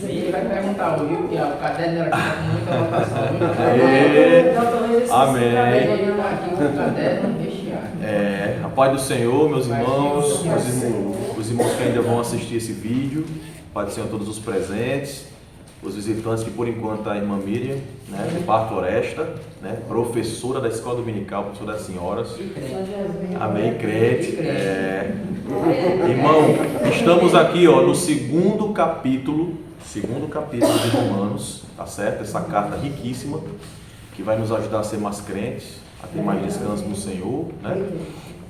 Ele vai perguntar o Will, que o caderno era aqui com muita anotação. Amém. O caderno recheado. A paz do Senhor, meus irmãos, os irmãos que ainda vão assistir esse vídeo, paz do Senhor a todos os presentes, os visitantes, que por enquanto a irmã Miriam, né, de Parque Floresta, né, professora da escola dominical, professora das senhoras. Amém, crente. Irmão, estamos aqui no segundo capítulo de Romanos, tá certo? Essa carta riquíssima, que vai nos ajudar a ser mais crentes, a ter mais descanso no Senhor, né?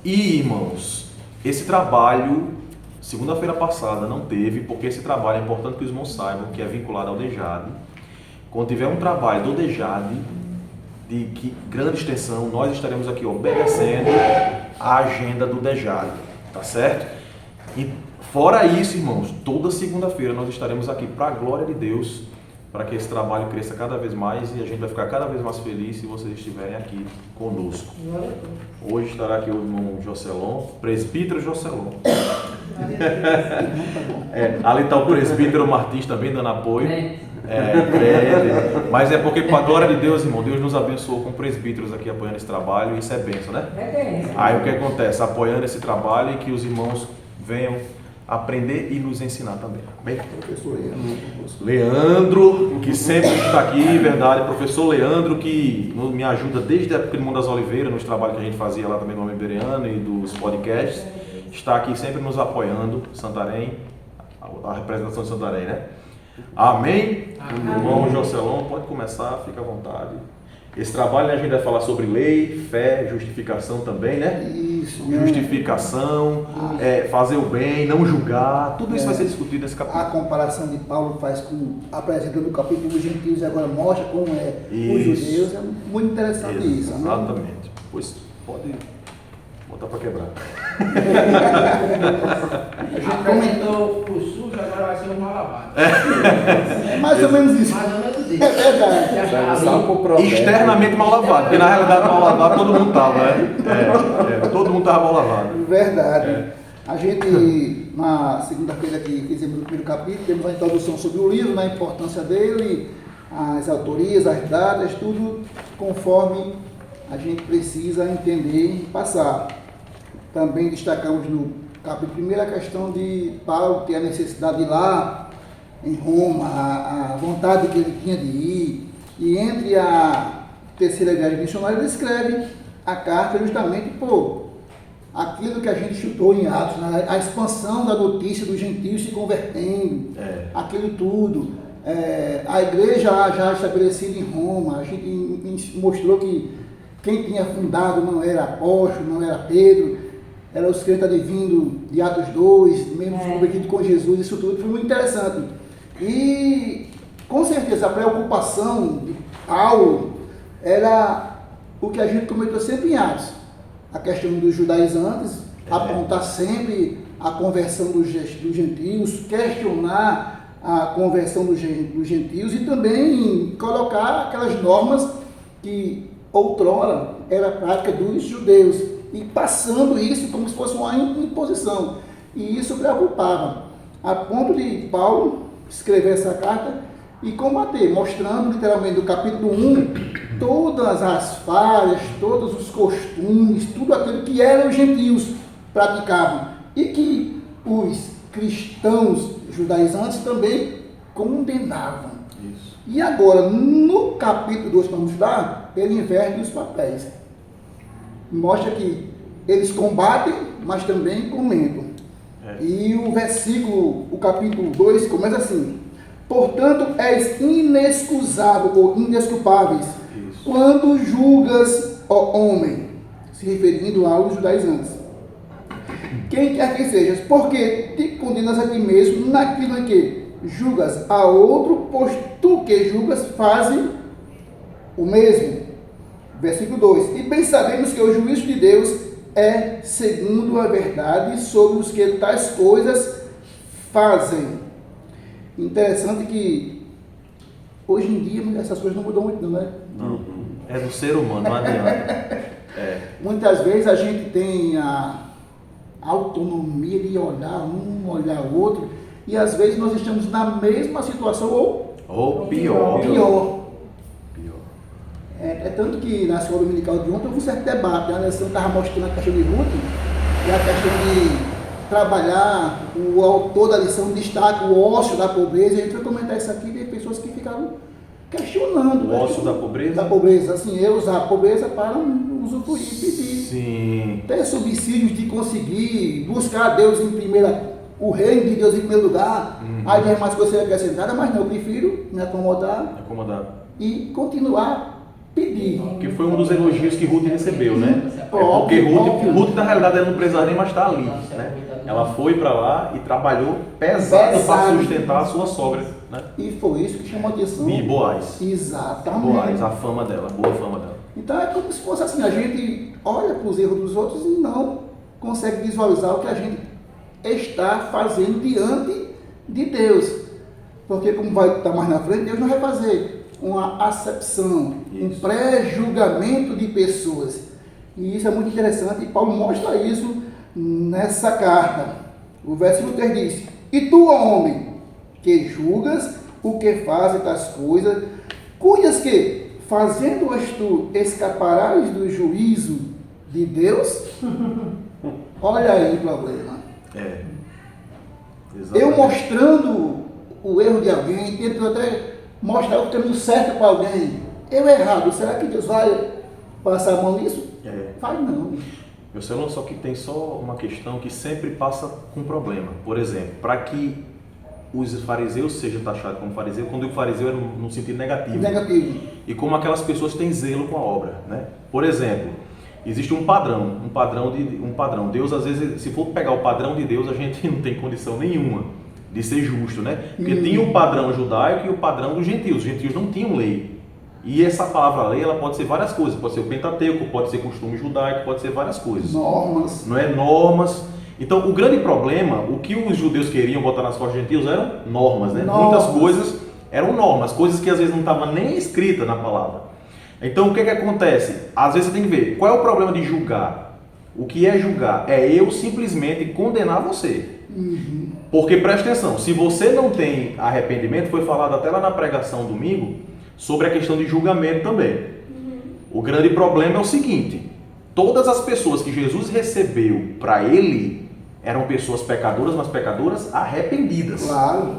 E, irmãos, esse trabalho, segunda-feira passada não teve, porque esse trabalho é importante que os irmãos saibam que é vinculado ao DEJAD. Quando tiver um trabalho do DEJAD, de grande extensão, nós estaremos aqui obedecendo a agenda do DEJAD, tá certo? E fora isso, irmãos, toda segunda-feira nós estaremos aqui para a glória de Deus, para que esse trabalho cresça cada vez mais e a gente vai ficar cada vez mais feliz se vocês estiverem aqui conosco. Hoje estará aqui o irmão Jocelon, presbítero Jocelon. Ali está o presbítero Martins também dando apoio. Mas é porque, com a glória de Deus, irmão, Deus nos abençoou com presbíteros aqui apoiando esse trabalho, e isso é bênção, né? Aí o que acontece? Apoiando esse trabalho e que os irmãos venham aprender e nos ensinar também. Bem, professor Leandro, que sempre está aqui, verdade, professor Leandro, que me ajuda desde a época do Mundo das Oliveiras, nos trabalhos que a gente fazia lá também no Homem Bereano e dos podcasts, está aqui sempre nos apoiando, Santarém, a representação de Santarém, né? Amém? Irmão Jocelon, pode começar, fica à vontade. Esse trabalho, né, a gente vai falar sobre lei, fé, justificação também, né? Isso. Justificação, fazer o bem, não julgar, tudo isso vai ser discutido nesse capítulo. A comparação de Paulo faz com, apresentando o capítulo dos gentios e agora mostra como os judeus. É muito interessante isso. Exatamente. Pois pode botar para quebrar. A gente comentou o sujo, agora vai ser o mal lavado. É mais ou menos isso. Mais ou menos isso. É verdade. Externamente mal lavado, porque na realidade mal lavado todo mundo estava, né? Todo mundo estava mal lavado. Verdade. A gente, na segunda-feira que fizemos o primeiro capítulo, temos a introdução sobre o livro, a importância dele, as autorias, as datas, tudo conforme a gente precisa entender e passar. Também destacamos no capítulo 1 a questão de Paulo ter a necessidade de ir lá em Roma, a vontade que ele tinha de ir. E entre a terceira viagem missionária, ele escreve a carta justamente por aquilo que a gente chutou em Atos, né? A expansão da notícia dos gentios se convertendo, aquilo tudo. A igreja já estabelecida em Roma, a gente mostrou que quem tinha fundado não era apóstolo, não era Pedro, eram os crentes advindo de Atos 2, mesmo convertidos com Jesus, isso tudo foi muito interessante. E, com certeza, a preocupação de Paulo era o que a gente comentou sempre em Atos, a questão dos judaizantes, apontar sempre a conversão dos gentios, questionar a conversão dos gentios e também colocar aquelas normas que outrora era a prática dos judeus, e passando isso como se fosse uma imposição. E isso preocupava, a ponto de Paulo escrever essa carta e combater, mostrando literalmente no capítulo 1 todas as falhas, todos os costumes, tudo aquilo que eram os gentios praticavam e que os cristãos judaizantes também condenavam. Isso. E agora, no capítulo 2 que vamos estudar, ele inverte os papéis. Mostra que eles combatem, mas também comentam. E o versículo, o capítulo 2 começa assim: portanto, és inexcusável ou indesculpáveis quando julgas, ó homem, se referindo aos judaizantes, quem quer que sejas, porque te condenas a ti mesmo naquilo em que julgas a outro, pois tu que julgas fazes o mesmo. Versículo 2: e bem sabemos que o juízo de Deus é segundo a verdade sobre os que tais coisas fazem. Interessante que hoje em dia essas coisas não mudam muito, não é? Não, é do ser humano, não adianta. Muitas vezes a gente tem a autonomia de olhar um, olhar o outro, e às vezes nós estamos na mesma situação ou pior. pior. É tanto que na escola dominical de ontem houve um certo debate. A lição estava mostrando a questão de Ruth e a questão de trabalhar, o autor da lição destaca o ócio da pobreza. E a gente vai comentar isso aqui de pessoas que ficaram questionando. O ócio da pobreza? Da pobreza, assim, eu usar a pobreza para usufruir, pedir. Sim. Ter subsídios de conseguir buscar a Deus o reino de Deus em primeiro lugar. Aí tem mais coisas acrescentadas, mas não, eu prefiro me acomodar e continuar pedir. Que foi um dos elogios que Ruth recebeu, né? Porque Óbvio. Ruth, na realidade, ela não precisava nem mais estar ali, né? Ela foi para lá e trabalhou pesado para sustentar a sua sogra, né? E foi isso que chamou a atenção. E Boaz. Exatamente. Boaz, a fama dela, a boa fama dela. Então é como se fosse assim, a gente olha para os erros dos outros e não consegue visualizar o que a gente está fazendo diante de Deus. Porque como vai estar mais na frente, Deus não vai fazer uma acepção, um pré-julgamento de pessoas. E isso é muito interessante, e Paulo mostra isso nessa carta. O versículo 3 diz: E tu, homem, que julgas o que fazem das coisas, cuidas que, fazendo-as tu, escaparás do juízo de Deus? Olha aí o problema. Eu mostrando o erro de alguém, tento até mostrar o caminho certo para alguém. Eu errado, será que Deus vai passar a mão nisso? Vai não. Meu senhor, só que tem só uma questão que sempre passa com problema. Por exemplo, para que os fariseus sejam taxados como fariseu, quando o fariseu é no sentido negativo. E como aquelas pessoas têm zelo com a obra, né? Por exemplo, existe um padrão. Deus, às vezes, se for pegar o padrão de Deus, a gente não tem condição nenhuma de ser justo, né? Porque tinha o padrão judaico e o padrão dos gentios. Os gentios não tinham lei. E essa palavra lei, ela pode ser várias coisas. Pode ser o Pentateuco, pode ser costume judaico, pode ser várias coisas. Normas. Não é? Normas. Então, o grande problema, o que os judeus queriam botar nas costas dos gentios eram normas, né? Muitas coisas eram normas, coisas que às vezes não estavam nem escritas na palavra. Então, o que acontece? Às vezes você tem que ver, qual é o problema de julgar? O que é julgar? É eu simplesmente condenar você. Porque, presta atenção, se você não tem arrependimento, foi falado até lá na pregação domingo, sobre a questão de julgamento também. O grande problema é o seguinte: todas as pessoas que Jesus recebeu para ele eram pessoas pecadoras, mas pecadoras arrependidas. Claro.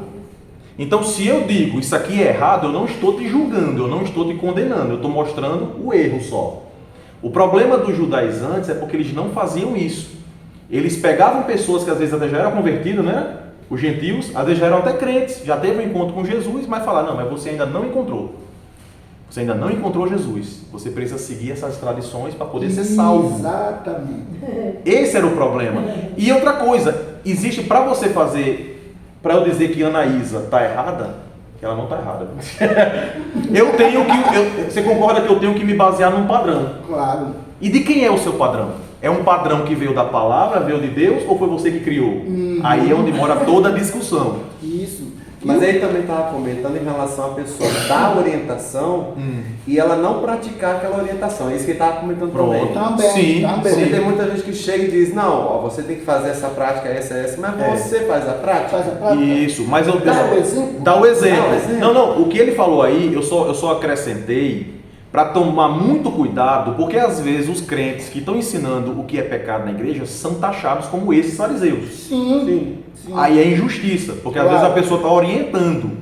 Então, se eu digo isso aqui é errado, eu não estou te julgando, eu não estou te condenando, eu estou mostrando o erro só. O problema dos judaizantes é porque eles não faziam isso. Eles pegavam pessoas que às vezes até já eram convertidas, né? Os gentios, às vezes já eram até crentes, já teve um encontro com Jesus, mas falaram: não, mas você ainda não encontrou. Você ainda não encontrou Jesus. Você precisa seguir essas tradições para poder ser salvo. Exatamente. Esse era o problema. E outra coisa, existe para você fazer, para eu dizer que Anaísa está errada, que ela não está errada. Você concorda que eu tenho que me basear num padrão? Claro. E de quem é o seu padrão? É um padrão que veio da palavra, veio de Deus, ou foi você que criou? Aí é onde mora toda a discussão. Isso. Mas aí também estava comentando em relação à pessoa dar orientação e ela não praticar aquela orientação. É isso que ele estava comentando também. Também. Porque tem muita gente que chega e diz: não, ó, você tem que fazer essa prática, essa, mas você faz a prática? Isso, mas eu Dá o exemplo. Dá o exemplo. Não, o que ele falou aí, eu só acrescentei para tomar muito cuidado, porque às vezes os crentes que estão ensinando o que é pecado na igreja são taxados como esses fariseus. Sim. Aí é injustiça, porque às vezes a pessoa está orientando,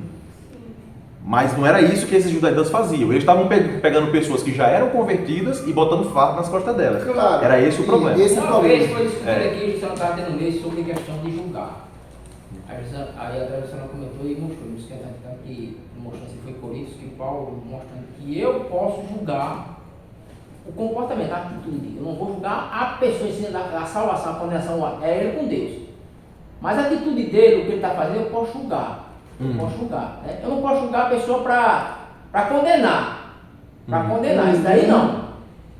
mas não era isso que esses judaizantes faziam. Eles estavam pegando pessoas que já eram convertidas e botando fardo nas costas delas. Claro. Era esse o problema. Uma vez foi discutido aqui, a gente estava tendo mês sobre a questão de julgar. Aí a tradução comentou e mostrou, que mostrando se foi Coríntios, que Paulo mostrando que eu posso julgar o comportamento, a atitude. Eu não vou julgar a pessoa ensinando a salvação, a condenação, é ele com Deus. Mas a atitude dele, o que ele está fazendo, eu posso julgar. Né? Eu não posso julgar a pessoa para condenar. Isso daí não.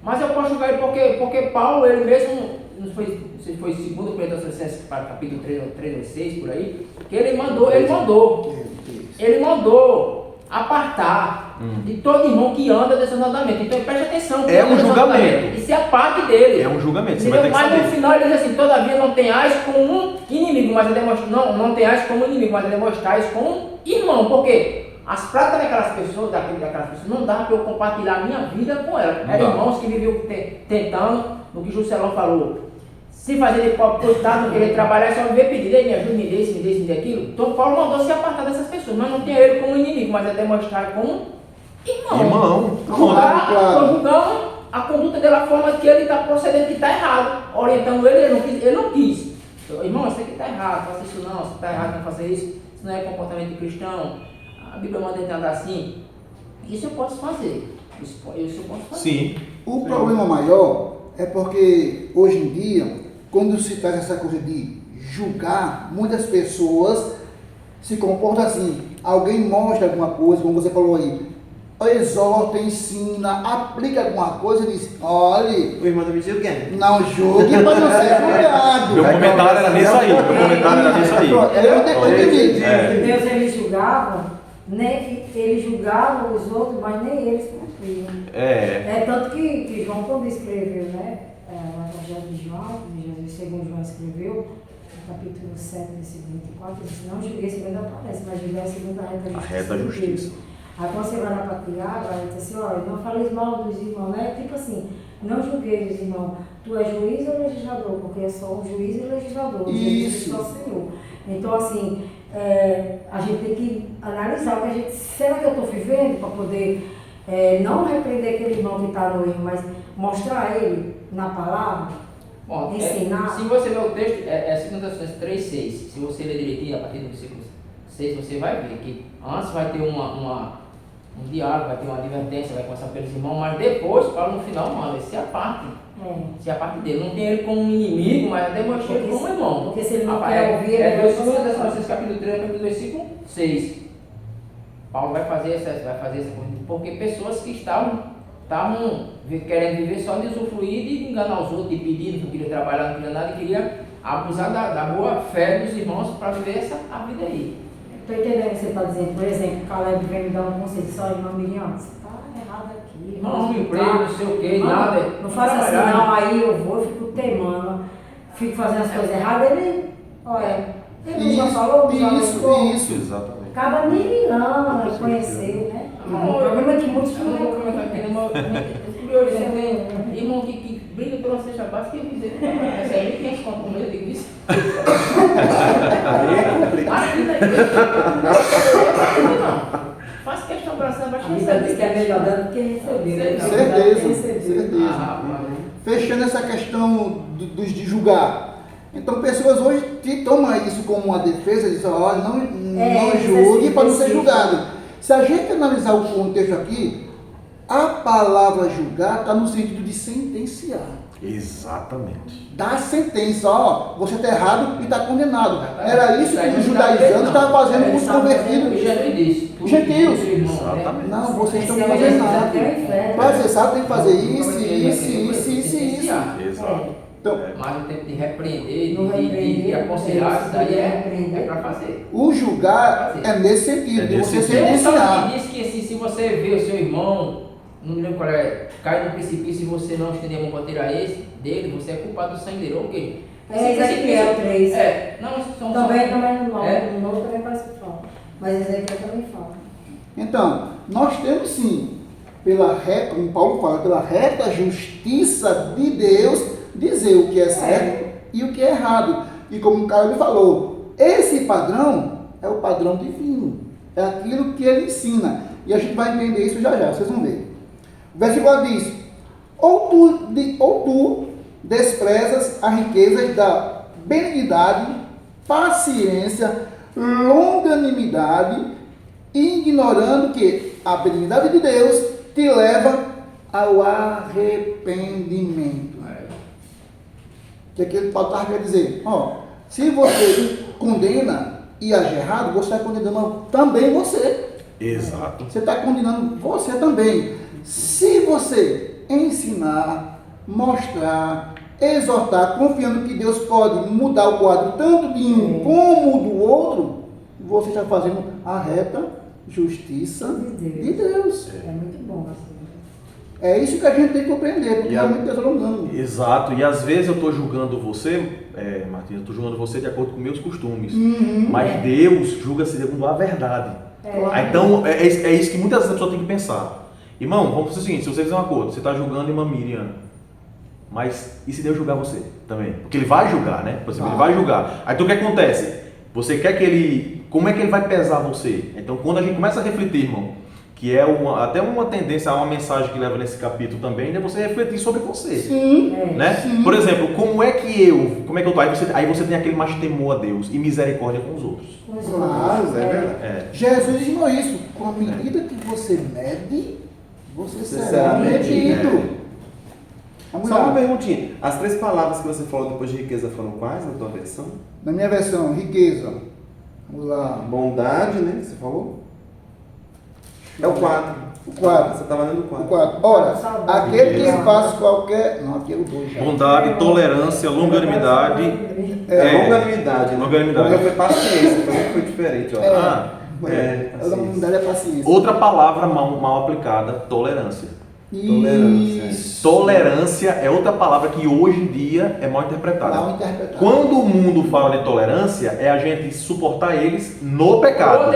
Mas eu posso julgar ele porque Paulo, ele mesmo, não sei se foi 2 Coríntios, capítulo 3, 6, por aí, que ele mandou apartar de todo irmão que anda desordenadamente. Então preste atenção. É um julgamento. Isso é a parte dele. É um julgamento, você vai ter que Mas no saber. final ele diz assim, todavia não tenhais como um inimigo, mas não tenhais como inimigo, mas demonstrais como um irmão. Por quê? As práticas daquelas pessoas, não dá para eu compartilhar a minha vida com elas. Eram irmãos que viviam tentando, no que Juscelão falou, se fazer de pobre, coitado, não querer trabalhar, só viver pedindo, me ajuda, me dê isso, me dê isso, me dê aquilo. Então Paulo mandou se apartar dessas pessoas, mas não tem ele como inimigo, mas é demonstrar como irmão. Julgando a conduta dele, a forma que ele está procedendo, que está errado. Orientando ele não quis. Então, irmão, isso aqui está errado, faça isso não, se está errado, não faça isso, isso não é comportamento cristão. A Bíblia manda ele andar assim. Isso eu posso fazer. Isso eu posso fazer. Sim. O problema maior é porque hoje em dia, quando se traz essa coisa de julgar, muitas pessoas se comportam assim. Alguém mostra alguma coisa, como você falou aí, exorta, ensina, aplica alguma coisa e diz, olhe, O irmão tá me julgando. não julgue para não ser julgado. Meu comentário era nisso aí. Meu comentário era nisso aí. Eu entendi. Deus ele julgava, nem ele julgava os outros, mas nem eles cumpriam. É tanto que João, quando escreveu, né, o Evangelho de João, Jesus, segundo João escreveu, no capítulo 7, versículo 24, ele disse, não julguei segundo a aparência, mas julguei segundo a reta justiça. Aí quando você vai lá para Tiago, aí diz assim, olha, não faleis mal dos irmãos, né? Tipo assim, não julguei os irmãos, tu és juiz ou legislador? Porque é só o juiz e o legislador, Jesus é o Senhor. Então assim, a gente tem que analisar o que a gente, será que eu estou vivendo para poder não repreender aquele irmão que está no erro, mas mostrar a ele na palavra, Bom, ensinar. Se você ler o texto, é 2 Tessalonicenses 3:6. Se você ler direitinho a partir do versículo 6, você vai ver que antes vai ter um diálogo, vai ter uma advertência, vai passar pelos irmãos, mas depois, Paulo no final manda, se a parte. Se a parte dele, não tem ele como um inimigo, mas demonstra ele como irmão. Porque se ele não quer ouvir, ele 2 Tessalonicenses capítulo 3, capítulo versículo 6. Paulo vai fazer essa coisa, porque pessoas que estavam querendo viver só de usufruir, de enganar os outros, de pedir, não queria trabalhar, não queria nada, e queria abusar da boa fé dos irmãos para viver a vida aí. Estou entendendo o que você está dizendo. Por exemplo, Caleb vem me dar um conselho, só irmã Miriam, você está errado aqui. Não, emprego, não sei o que, nada. Não faça assim não, aí eu fico teimando, fico fazendo as coisas erradas, ele, olha, ele já falou, Isso. Exatamente. acaba me ligando, conhecer, né? O problema é que muitos Eu não vou comentar aqui, tem irmão que briga pela cesta básica e eu dizer, essa aí quem se compra eu digo isso. Aí é complicado. Não, faz questão para essa baixa. A Bíblia diz que é melhor dando do que receber. Certeza. Fechando essa questão de julgar. Então, pessoas hoje que tomam isso como uma defesa, dizem, olha, não julgue para não ser julgado. Se a gente analisar o contexto aqui, a palavra julgar está no sentido de sentenciar. Exatamente. Dar sentença, ó, você está errado e está condenado. Era isso que os judaizantes estavam fazendo com os convertidos. Gentios. Exatamente. Não, vocês estão condenados. Mas você sabe que tem que fazer isso. Exato. Então, Mas o tempo de repreender, de aconselhar, isso daí é para fazer. o julgar é nesse sentido, de você sentenciar. Ele diz que assim, se você vê o seu irmão, não me lembro qual é, cai no precipício e você não estender a mão para tirar esse dele, você é culpado do sangue dele, ou o quê? Ezequiel 3. Também no novo também parece que fala. Mas Ezequiel também fala. Então, nós temos sim, como Paulo fala, pela reta justiça de Deus, dizer o que é certo e o que é errado. E como o cara me falou, esse padrão é o padrão divino. É aquilo que ele ensina. E a gente vai entender isso já, vocês vão ver. O versículo diz, ou tu desprezas as riquezas da benignidade, paciência, longanimidade, ignorando que a benignidade de Deus te leva ao arrependimento. Que aquele Paulo quer dizer, se você condena e age errado, você está condenando também você. Exato. Você está condenando você também. Se você ensinar, mostrar, exortar, confiando que Deus pode mudar o quadro tanto de um como do outro, você está fazendo a reta justiça De de Deus. É muito bom assim. É isso que a gente tem que compreender, porque E é muito deslongando. Exato, e às vezes eu estou julgando você, Martins, eu estou julgando você de acordo com meus costumes. Uhum. Mas Deus julga segundo a verdade. É. Então, é isso que muitas vezes a pessoa tem que pensar. Irmão, vamos fazer o seguinte, se você fizer um acordo, você está julgando a irmã Miriam, mas e se Deus julgar você também? Porque Ele vai julgar, né? Por exemplo, Ele vai julgar. Aí então o que acontece? Você quer que Ele... Como é que Ele vai pesar você? Então, quando a gente começa a refletir, irmão, que é até uma tendência, uma mensagem que leva nesse capítulo também, é você refletir sobre você. Sim. Né? Sim. Por exemplo, como é que eu tô? Aí você tem aquele mais temor a Deus e misericórdia com os outros. Claro, é verdade. Jesus ensinou isso. Com a medida que você mede, você será será medido. medido. Vamos Só uma lá. perguntinha. As 3 palavras que você falou depois de riqueza foram quais na tua versão? Na minha versão, riqueza. Vamos lá. Bondade, né? Você falou? É o 4. O 4. Você estava lendo o 4. O 4. Ora, aquele que faz qualquer... Não, aqui é o 2 já. Bondade, tolerância, longanimidade. Longanimidade. Né? Longanimidade. O meu foi paciência, foi diferente. Ó. A longanimidade é paciência. Outra palavra mal aplicada, tolerância. Isso. Tolerância é outra palavra que hoje em dia é mal interpretada. Mal interpretado. Quando o mundo fala de tolerância, é a gente suportar eles no pecado.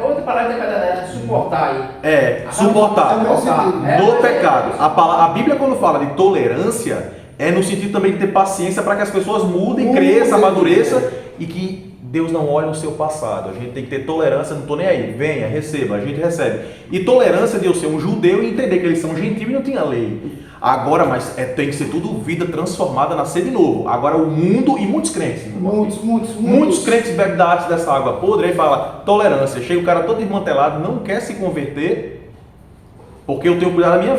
Outra palavra interpretada é suportar aí. Suportar. É No pecado. A Bíblia, quando fala de tolerância, é no sentido também de ter paciência para que as pessoas mudem, cresçam, amadureçam e que Deus não olha o seu passado. A gente tem que ter tolerância, não estou nem aí. Venha, receba, a gente recebe. E tolerância de eu ser um judeu e entender que eles são gentios e não tinha lei. Agora, mas tem que ser tudo vida transformada, nascer de novo. Agora o mundo e muitos crentes. Muitos crentes bebem da arte dessa água podre e fala tolerância. Chega o cara todo desmantelado, não quer se converter porque eu tenho que cuidar da minha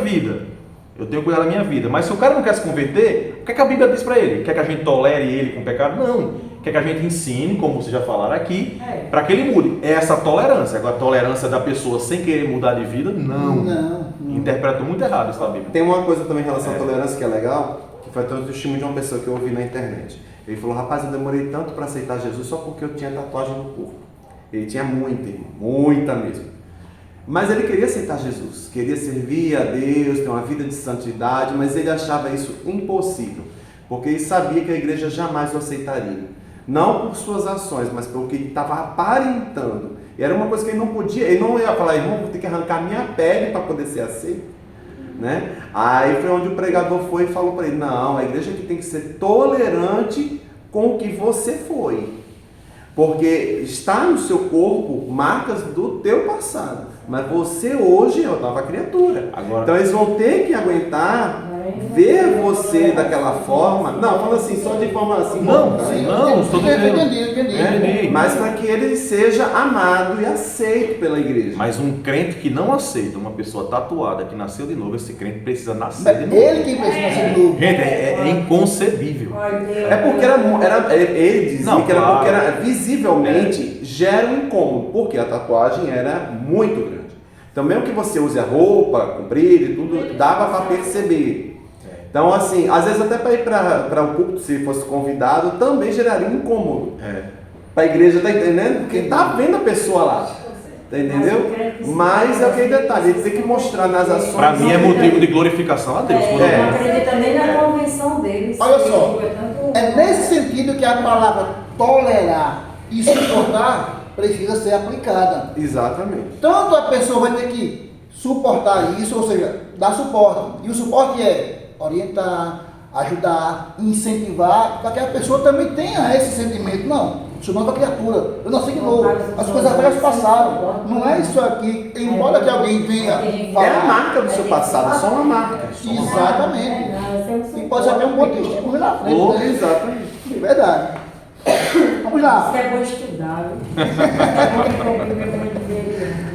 vida. Mas se o cara não quer se converter, o que é que a Bíblia diz para ele? Quer que a gente tolere ele com o pecado? Não. Quer que a gente ensine, como vocês já falaram aqui, para que ele mude. É essa tolerância. Agora, a tolerância da pessoa sem querer mudar de vida, não. Interpreto muito errado essa Bíblia. Tem uma coisa também em relação à tolerância que é legal, que foi o testemunho de uma pessoa que eu ouvi na internet. Ele falou, rapaz, eu demorei tanto para aceitar Jesus só porque eu tinha tatuagem no corpo. Ele tinha muita, irmão, muita mesmo. Mas ele queria aceitar Jesus, queria servir a Deus, ter uma vida de santidade, mas ele achava isso impossível, porque ele sabia que a igreja jamais o aceitaria. Não por suas ações, mas pelo que ele estava aparentando. E era uma coisa que ele não podia, ele não ia falar, irmão, vou ter que arrancar minha pele para poder ser aceito. Né? Aí foi onde o pregador foi e falou para ele, não, a igreja aqui tem que ser tolerante com o que você foi. Porque está no seu corpo marcas do teu passado. Mas você hoje é uma nova criatura. Agora, então eles vão ter que aguentar ver você daquela forma. Não, falando assim, só de forma assim. estou Entendi. Mas para que ele seja amado e aceito pela igreja. Mas um crente que não aceita uma pessoa tatuada que nasceu de novo, esse crente precisa nascer de novo. Ele que precisa nascer de novo. Gente, é inconcebível. É porque ele dizia que era porque era visivelmente gera um incômodo, porque a tatuagem era muito grande. Então, mesmo que você use a roupa comprida e tudo, dava para perceber. Então, assim, às vezes até para ir para o culto, se fosse convidado, também geraria um incômodo. Para a igreja, tá entendendo? Porque tá vendo a pessoa lá. Tá entendeu? Mas é aquele detalhe, ele tem que mostrar nas ações. Para mim é motivo de glorificação a Deus. Não acredita nem na convenção deles. Olha só, é nesse sentido que a palavra tolerar e suportar precisa ser aplicada. Exatamente. Tanto a pessoa vai ter que suportar isso, ou seja, dar suporte. E o suporte é orientar, ajudar, incentivar, para que a pessoa também tenha esse sentimento. Não, sou nova criatura, eu nasci de novo, as coisas velhas passaram. Não é isso aqui, embora que alguém venha falar. É a marca do seu passado, só uma marca. Exatamente. E pode haver um bom testemunho na frente. Oh, Né? exatamente. É verdade. Vamos lá. Isso é bom estudar. É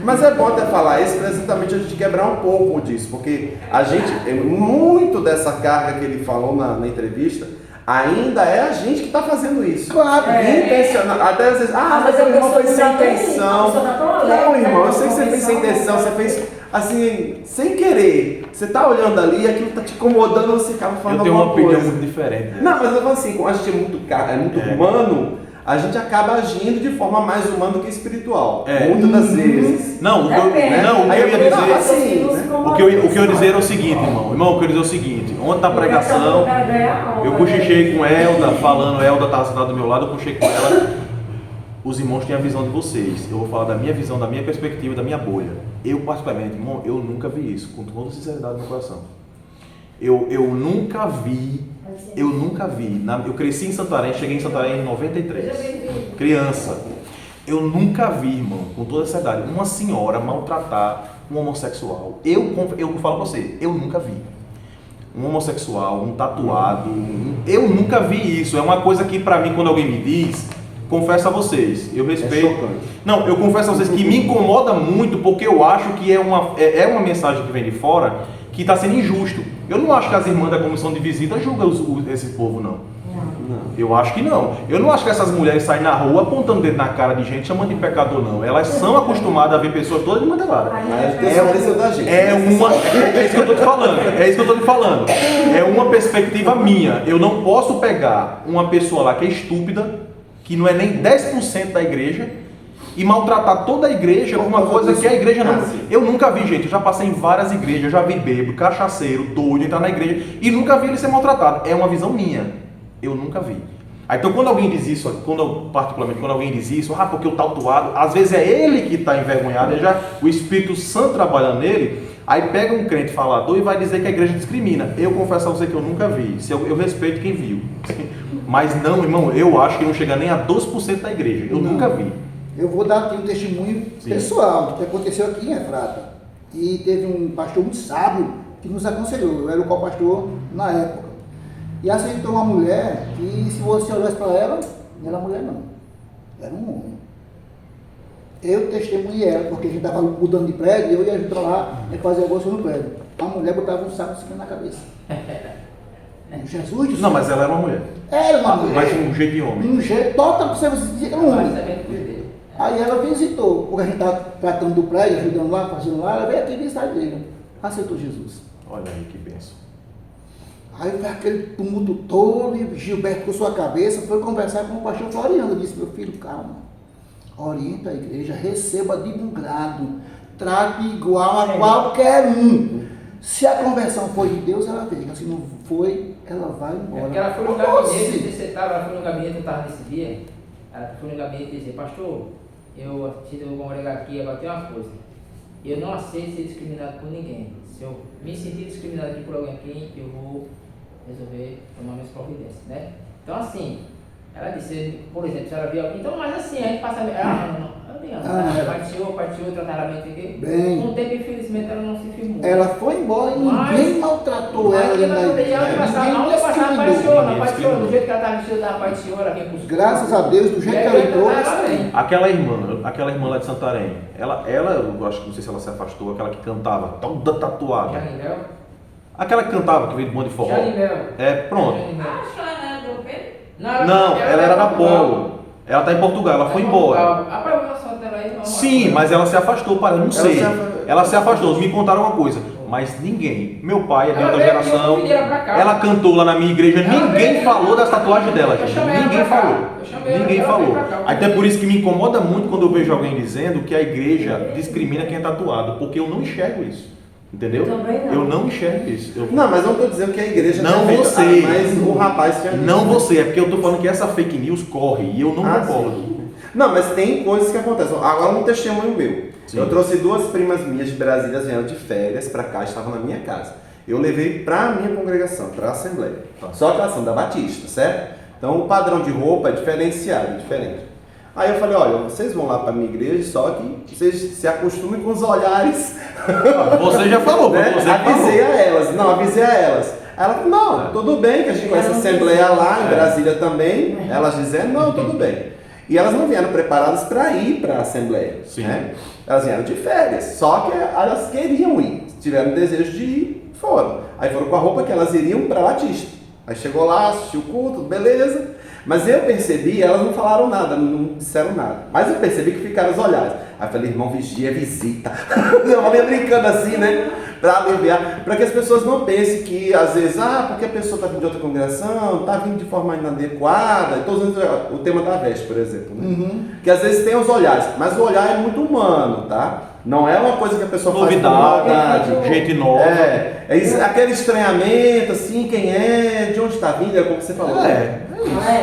Mas é bom até falar isso para exatamente a gente quebrar um pouco disso, porque a gente, muito dessa carga que ele falou na entrevista, ainda é a gente que está fazendo isso. Claro. Intencional. Até às vezes, mas o irmão fez sem intenção. Não, irmão, eu sei que você fez sem intenção, você fez assim, sem querer. Você está olhando ali, aquilo está te incomodando, você acaba falando alguma coisa. Eu tenho uma opinião coisa. muito diferente. Né? Não, mas eu falo assim, como a gente é muito humano, a gente acaba agindo de forma mais humana do que espiritual. Muitas das vezes. Não, o que eu ia dizer era o seguinte, irmão. Irmão, o que eu ia dizer é o seguinte. Ontem na pregação, eu cochichei com Elda, falando, Elda estava sentada do meu lado, eu cochichei com ela. Os irmãos têm a visão de vocês. Eu vou falar da minha visão, da minha perspectiva, da minha bolha. Eu, particularmente, irmão, eu nunca vi isso, com toda sinceridade no meu coração. Eu nunca vi. Eu cresci em Santarém, cheguei em Santarém em 93. Criança. Eu nunca vi, irmão, com toda sinceridade, uma senhora maltratar um homossexual. Eu falo pra você, eu nunca vi. Um homossexual, um tatuado. Eu nunca vi isso. É uma coisa que, pra mim, quando alguém me diz, confesso a vocês, eu respeito. Não, eu confesso a vocês que me incomoda muito, porque eu acho que é uma mensagem que vem de fora que está sendo injusto. Eu não acho que as irmãs da comissão de visita julgam esse povo, não. Eu acho que não. Eu não acho que essas mulheres saem na rua apontando o dedo na cara de gente, chamando de pecador, não. Elas são acostumadas a ver pessoas todas de mandeladas. É isso que eu estou te falando. É uma perspectiva minha. Eu não posso pegar uma pessoa lá que é estúpida, que não é nem 10% da igreja, e maltratar toda a igreja com uma coisa que a igreja não... Eu nunca vi, gente, eu já passei em várias igrejas, já vi bêbado, cachaceiro, doido, entrar na igreja, e nunca vi ele ser maltratado. É uma visão minha. Eu nunca vi. Então quando alguém diz isso, particularmente quando alguém diz isso, porque o tatuado, às vezes é ele que está envergonhado, o Espírito Santo trabalha nele, aí pega um crente falador e vai dizer que a igreja discrimina. Eu confesso a você que eu nunca vi. Eu respeito quem viu. Mas não, irmão, eu acho que não chega nem a 12% da igreja. Eu nunca vi. Eu vou dar aqui um testemunho pessoal do que aconteceu aqui em Efrata. E teve um pastor muito sábio que nos aconselhou. Eu era o co-pastor na época. E aceitou uma mulher que, se você olhasse para ela, não era mulher não. Era um homem. Eu testemunhei ela, porque a gente estava mudando de prédio e eu ia ajudar lá e fazer almoço no prédio. A mulher botava um saco assim na cabeça. Jesus do céu. Não, mas ela era uma mulher. Era uma mulher. Mas um jeito de homem. Um jeito total, você dizia que era um homem. Aí ela visitou, porque a gente estava tratando do prédio, ajudando lá, fazendo lá, ela veio aqui visitar a igreja. Aceitou Jesus. Olha aí que bênção. Aí foi aquele tumulto todo, e Gilberto com sua cabeça foi conversar com o pastor Floriano. Disse: meu filho, calma, orienta a igreja, receba de bom grado, trate igual a qualquer um. Se a conversão foi de Deus, ela veio. Se não foi, ela vai embora. Porque ela foi no gabinete, ela foi no gabinete, eu estava nesse dia, ela foi no gabinete e disse: pastor, eu vou congregar aqui, agora tem uma coisa, eu não aceito ser discriminado por ninguém. Se eu me sentir discriminado aqui por alguém aqui, eu vou resolver tomar minhas providências, né? Então assim, ela disse, por exemplo, se ela viu alguém, então, mas assim, a gente passa, partiu, trataram bem, bem. Com o tempo, infelizmente, ela não se firmou. Ela foi embora e ninguém maltratou ela. Apareceu, do jeito que ela estava vestida, ela apareceu, ela vinha para graças a Deus, do jeito que ela entrou. Aquela irmã lá de Santarém, ela, eu acho que não sei se ela se afastou, aquela que cantava, toda tatuada. Janimel? Aquela que cantava, que veio de bom de forró. Janimel. Pronto. Acho que ela não era do Pedro? Não, ela era da Polo. Ela está em Portugal, ela foi embora. Sim, mas ela se afastou, eu não sei. Ela se afastou, me contaram uma coisa. Mas ninguém, meu pai é de outra geração, ela cantou lá na minha igreja, ninguém falou das tatuagens dela, gente. Ninguém falou. Até por isso que me incomoda muito quando eu vejo alguém dizendo que a igreja discrimina quem é tatuado, porque eu não enxergo isso. Entendeu? Eu não enxergo isso. Não, mas não estou dizendo que a igreja não você. Mas o rapaz tinha não você, é porque eu estou falando que essa fake news corre e eu não concordo. Não, mas tem coisas que acontecem. Agora um testemunho meu. Sim. Eu trouxe 2 primas minhas de Brasília, vieram de férias para cá, estavam na minha casa. Eu levei para a minha congregação, para a Assembleia. Só que elas são da Batista, certo? Então o padrão de roupa é diferenciado, diferente. Aí eu falei: olha, vocês vão lá para a minha igreja, só que vocês se acostumem com os olhares. Você já falou, né? Avisei a elas. Ela falou: não, tudo bem, que a gente conhece a Assembleia lá em Brasília também. Elas dizendo: não, tudo bem. E elas não vieram preparadas para ir para a Assembleia. Né? Elas vieram de férias, só que elas queriam ir, tiveram desejo de ir, foram. Aí foram com a roupa que elas iriam para Batista. Aí chegou lá, assistiu o culto, beleza. Mas eu percebi, elas não falaram nada, não disseram nada. Mas eu percebi que ficaram os olhares. Aí eu falei, irmão, vigia, visita. Eu falei brincando assim, né? Para aliviar, para que as pessoas não pensem que, às vezes, porque a pessoa está vindo de outra congregação, está vindo de forma inadequada. Estou usando o tema da veste, por exemplo. Né? Que às vezes tem os olhares, mas o olhar é muito humano, tá? Não é uma coisa que a pessoa faz com maldade, gente nova. Aquele estranhamento, assim, quem é, de onde está vindo, é como você falou.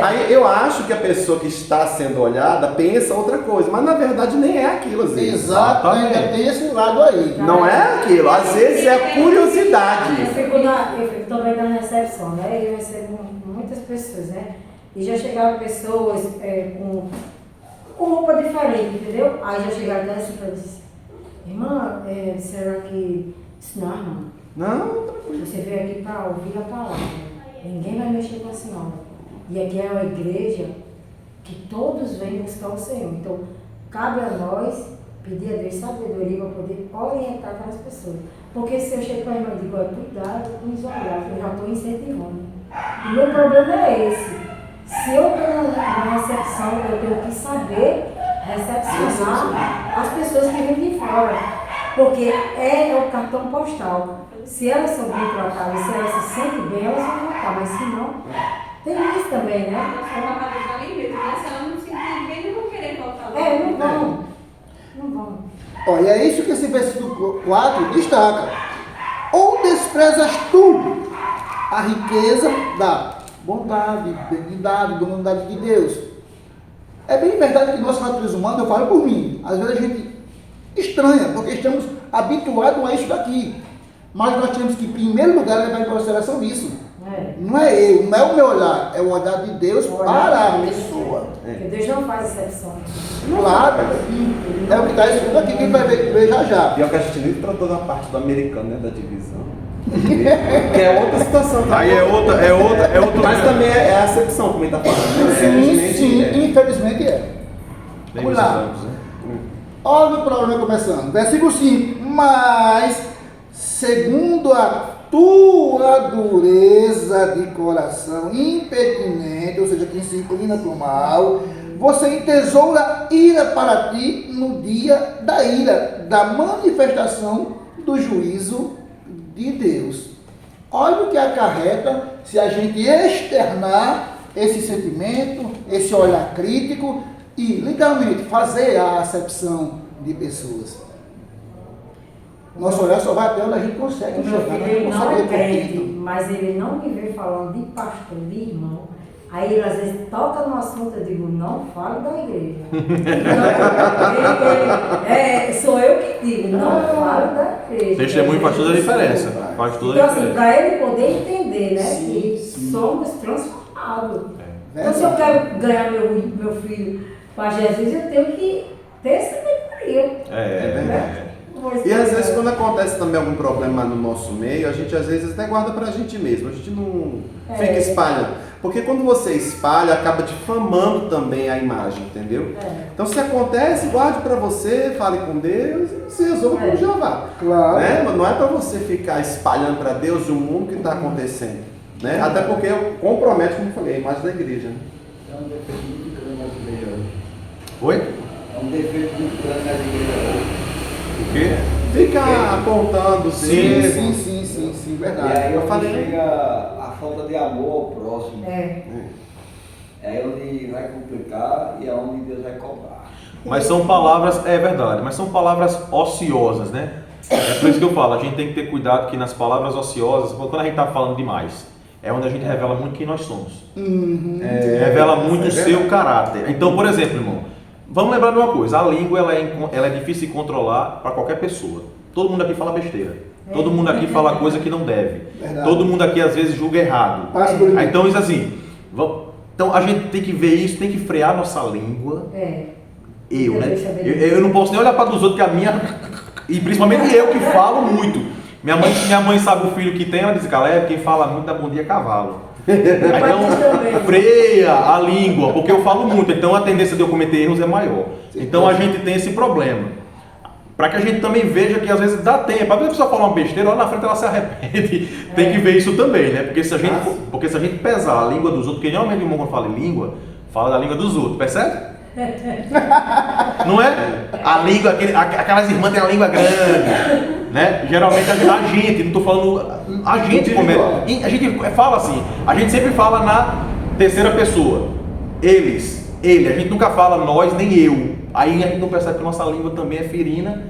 Aí eu acho que a pessoa que está sendo olhada pensa outra coisa, mas na verdade nem é aquilo, às vezes. Exato, ainda tem esse lado aí. Não é aquilo, às vezes é a curiosidade. Eu fico também na recepção, né? Eu recebo muitas pessoas, né? E já chegaram pessoas com roupa diferente, entendeu? Aí já chegaram até assim e disse, irmã, será que isso não é irmã? Não, Você veio aqui para ouvir a palavra. Ninguém vai mexer com a senhora. E aqui é uma igreja que todos vêm buscar o Senhor. Então, cabe a nós pedir a Deus sabedoria para poder orientar aquelas pessoas. Porque se eu chego para a irmã e digo, cuidado com os olhares, eu já estou incentivando. E o meu problema é esse. Se eu estou na recepção, eu tenho que saber recepcionar as pessoas que vêm de fora. Porque é o cartão postal. Se elas são bem tratadas, se elas se sentem bem, elas vão voltar. Mas se não, tem isso também, né? Se ela não se entende bem, não vão querer voltar lá. Não vão. Não vão. Olha, é isso que esse versículo 4 destaca. Ou desprezas tu a riqueza da bondade, benignidade, bondade de Deus. É bem verdade que nossa natureza humana, eu falo por mim, às vezes a gente estranha, porque estamos habituados a isso daqui. Mas nós temos que, em primeiro lugar, levar em consideração isso. Não é eu, não é o meu olhar, é o olhar de Deus para a pessoa. Porque Deus não faz exceção. Claro, é o que está escrito aqui, quem vai ver já já. Pior que a gente nem tratou da parte do americano, né, da divisão. Que é outra situação. Tá? Aí é outro. Mas também é a acepção, como ele está falando. Sim, infelizmente é. Vamos lá. Olha o problema começando. Versículo 5. Mas, segundo a tua dureza de coração impertinente, ou seja, que se inclina para o mal, você entesoura ira para ti no dia da ira, da manifestação do juízo de Deus. Olha o que acarreta se a gente externar esse sentimento, esse olhar crítico e, literalmente, fazer a acepção de pessoas. Nosso olhar só vai até onde a gente consegue O meu enxergar. filho ele não é crente, dentro. mas ele não me vê falando de pastor, de irmão. Aí ele às vezes toca no assunto, eu digo, não fale da igreja. Sou eu que digo, não fale da igreja. Testemunho faz toda a diferença. Faz toda a Então assim, diferença. para ele poder entender, né, Sim, que sim. somos transformados. Então se eu quero ganhar meu filho para Jesus, eu tenho que ter sabedoria. É verdade. Vou E às vezes explicar. quando acontece também algum problema no nosso meio, a gente às vezes até guarda pra gente mesmo, a gente não fica espalhando. Porque quando você espalha, acaba difamando também a imagem, entendeu? Então se acontece, guarde pra você, fale com Deus e se resolva com Jeová. Claro. Né? Mas não é pra você ficar espalhando pra Deus e o mundo que está acontecendo. Né? Até porque compromete, como eu falei, a imagem da igreja. Né? É um defeito muito grande na igreja hoje. Oi? É um defeito muito grande na igreja hoje. O quê? Fica apontando Sim, mesmo. sim, E verdade. aí eu onde falei. chega a falta de amor ao próximo. É. É onde vai complicar e é onde Deus vai cobrar. Mas são palavras, é verdade, mas são palavras ociosas, né? É por isso que eu falo, a gente tem que ter cuidado que nas palavras ociosas, quando a gente está falando demais, é onde a gente revela muito quem nós somos. Revela muito o seu caráter. Então, por exemplo, irmão, vamos lembrar de uma coisa, a língua ela é difícil de controlar para qualquer pessoa. Todo mundo aqui fala besteira. Todo mundo aqui fala coisa que não deve. Verdade. Todo mundo aqui às vezes julga errado. Passa por Ah, então isso assim, então a gente tem que ver isso, tem que frear nossa língua. Né? Eu não posso nem olhar para os outros, que a minha. E principalmente eu que falo muito. Minha mãe sabe o filho que tem, ela diz, Caleb, quem fala muito dá bom dia cavalo. Então, freia a língua, porque eu falo muito, então a tendência de eu cometer erros é maior. Então a gente tem esse problema. para que a gente também veja que às vezes dá tempo. Às vezes a pessoa fala uma besteira, lá na frente ela se arrepende. Tem que ver isso também, né? Porque se a gente pesar a língua dos outros, porque normalmente o irmão quando fala em língua, fala da língua dos outros, percebe? Não é? A língua, aquelas irmãs têm a língua grande, né? Geralmente a gente, não estou falando a gente começa. A gente fala assim, a gente sempre fala na terceira pessoa. Eles, ele, a gente nunca fala nós nem eu. Aí a gente não percebe que nossa língua também é ferina,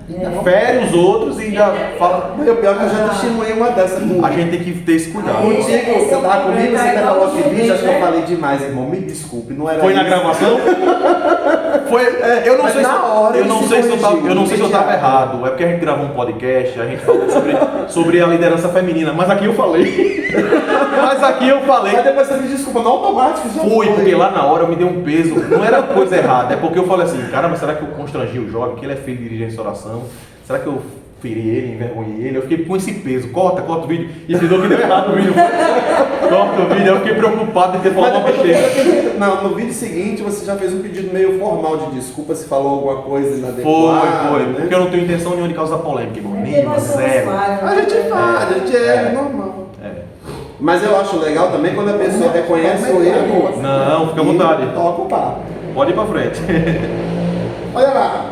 fere os outros e já fala. O pior é que eu já testemunhei uma dessa com. A gente tem que ter esse cuidado. Contigo, você estava comigo, você até falou que vídeo, acho que eu falei demais, irmão. Me desculpe, não era Foi na isso. gravação? Foi, eu não Mas sei na hora eu não ele sei se se eu não sei se eu estava errado. É porque a gente gravou um podcast, a gente falou sobre a liderança feminina, mas aqui eu falei. Mas depois você me desculpa, no automático já Foi, porque lá na hora eu me dei um peso. Não era coisa errada, é porque eu falei assim, caramba, será que eu constrangi o jovem, que ele é filho de dirigente oração? Será que eu feri ele, envergonhei ele? Eu fiquei com esse peso. Corta o vídeo. E ficou que deu errado o vídeo. Corta o vídeo. Eu fiquei preocupado de ter falado uma besteira. Não, no vídeo seguinte você já fez um pedido meio formal de desculpa se falou alguma coisa inadequada. Foi. Né? Porque eu não tenho intenção nenhuma de causar polêmica, irmão. Nenhuma, zero. A gente faz, a gente é normal. Mas eu acho legal também quando a pessoa reconhece o erro. Não, fica à vontade. Toca o papo. Pode ir pra frente. Olha lá,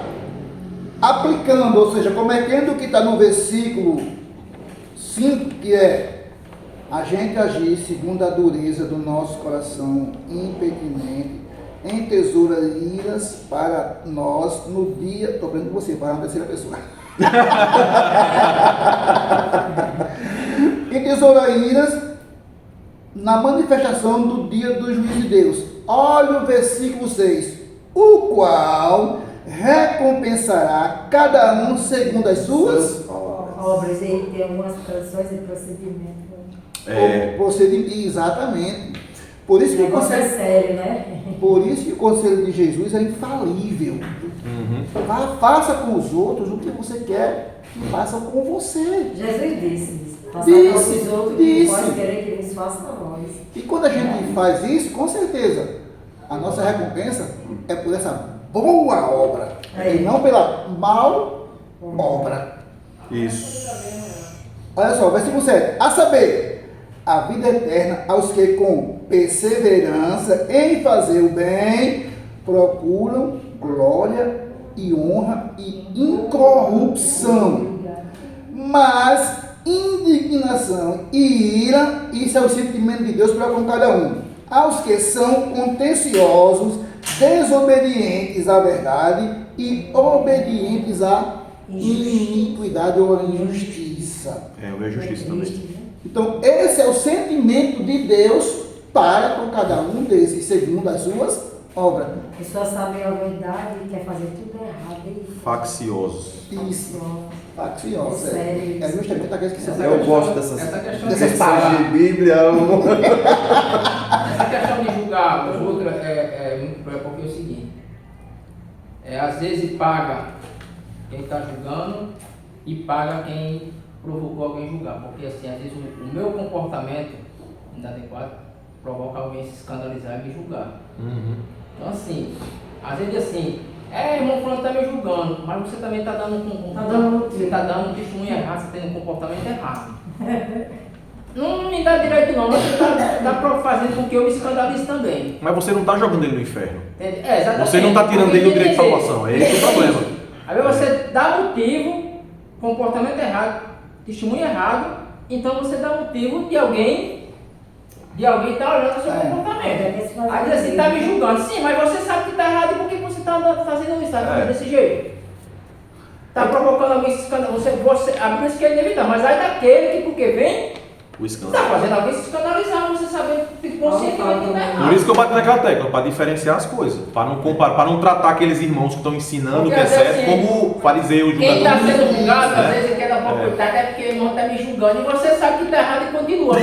aplicando, ou seja, cometendo o que está no versículo 5, que é a gente agir segundo a dureza do nosso coração impertinente, entesoura iras para nós no dia, estou aprendendo com você, para uma terceira pessoa. Entesoura iras na manifestação do dia do juízo de Deus. Olha o versículo 6, o qual recompensará cada um segundo as suas obras. E tem algumas traduções e procedimentos. Exatamente. Por isso que o negócio é conselho, sério, né? por isso que o conselho de Jesus é infalível. Faça com os outros o que você quer que façam com você. Jesus disse. Faça Disse, com os outros disse. que pode querer que eles façam a nós. E quando a gente faz isso, com certeza, a nossa recompensa é por essa boa obra, e não pela mal obra. Isso. Olha só, versículo 7. A saber, a vida eterna aos que com perseverança em fazer o bem procuram glória e honra e incorrupção. Mas indignação e ira, isso é o sentimento de Deus para com cada um. Aos que são contenciosos, desobedientes à verdade e obedientes à iniquidade ou à injustiça. Eu vejo justiça também. Então, esse é o sentimento de Deus para com cada um desses, segundo as suas obras. A pessoa sabe a verdade e quer fazer tudo errado. Facciosos. Isso. Facciosa. Sério. É justamente aqueles que se Eu gosto dessas dessas questões palavras. de Bíblia. Essa questão de julgar os outros é muito cruel, porque é o seguinte, às vezes paga quem está julgando e paga quem provocou alguém julgar, porque assim, às vezes o meu comportamento inadequado provoca alguém se escandalizar e me julgar. Então assim, às vezes assim, irmão fulano está me julgando, mas você também está dando você está dando um testemunho errado, você tem um comportamento errado. Não me dá direito não, mas você está fazendo com que eu me escandalize também. Mas você não está jogando ele no inferno. Exatamente. Você não está tirando dele o direito de salvação. É esse o problema. Aí você dá motivo, comportamento errado, testemunho errado, então você dá motivo de alguém estar olhando o seu comportamento. Aí diz assim, está me julgando. Sim, mas você sabe que está errado e por que você está fazendo isso? Está fazendo desse jeito. Está provocando alguém se escandalizar. A Bíblia diz que ele deve dar, mas aí daquele que porque vem, O está escândalo. fazendo alguém se escandalizar, você sabe conscientemente que está errado. Por isso que eu bato naquela tecla, para diferenciar as coisas. Para não comparar, para não tratar aqueles irmãos que estão ensinando o que é Porque, certo assim, como fariseus, Quem está julgadores. sendo julgado, às né? vezes quer dar uma oportunidade, é porque o irmão está me julgando e você sabe que está errado e continua.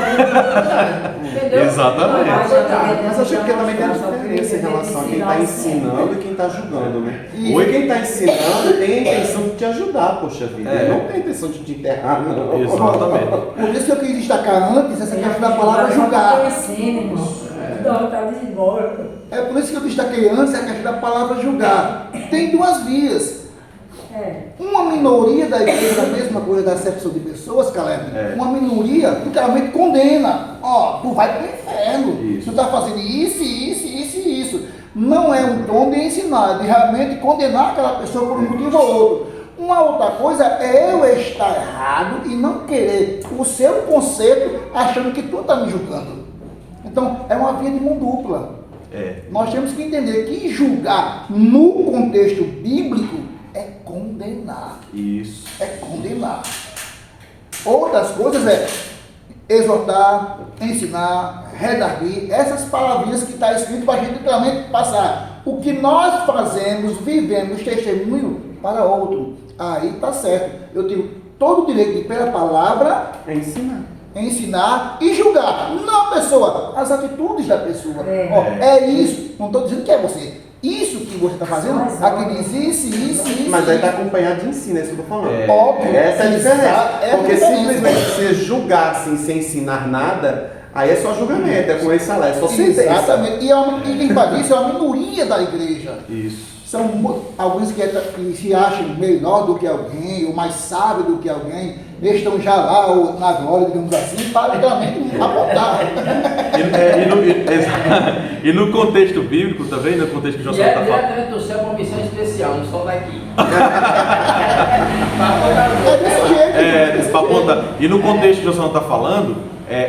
Entendeu? Exatamente. Mas eu acho que também tem diferença em relação a quem está ensinando e quem está julgando, né? Ou quem está ensinando tem a intenção de te ajudar, poxa vida. Ele não tem a intenção de te enterrar, não. Exatamente. Por isso que eu quis destacar antes essa questão da palavra julgar. Dá vontade de ir embora. É por isso que eu destaquei antes a questão da palavra julgar. Tem duas vias. Uma minoria da igreja, a mesma coisa da acepção de pessoas, Caleb, uma minoria literalmente condena. Ó, tu vai para o inferno, tu está fazendo isso, isso, isso e isso. Não é um tom de ensinar, de realmente condenar aquela pessoa por um motivo ou outro. Uma outra coisa é eu estar errado e não querer o seu conceito achando que tu está me julgando. Então, é uma via de mão dupla. Nós temos que entender que julgar no contexto bíblico é condenar. Isso. É condenar. Outras coisas é exortar, ensinar, redarguir, essas palavrinhas que está escrito para a gente literalmente passar. O que nós fazemos, vivemos, testemunho para outro. Aí está certo. Eu tenho todo o direito de, pela palavra, ensinar e julgar. Não a pessoa, as atitudes da pessoa. É isso. Não estou dizendo que é você. Isso que você está fazendo, aqui diz isso. Mas aí está acompanhado de ensino, é isso que eu estou falando. Óbvio. Essa é a diferença. Porque simplesmente isso. você julgar assim, sem ensinar nada, aí é só julgamento, é com esse salário, é só sentença. Exatamente. E quem faz isso é uma minoria da igreja. Isso. São alguns que se acham melhor do que alguém, ou mais sábio do que alguém, estão já lá ou na glória, digamos assim, para realmente apontar. E no contexto bíblico também, no contexto que o Josué está falando. Diretamente do céu para uma missão especial, não só daqui. É desse jeito. Para apontar. E no contexto que o Josué está falando,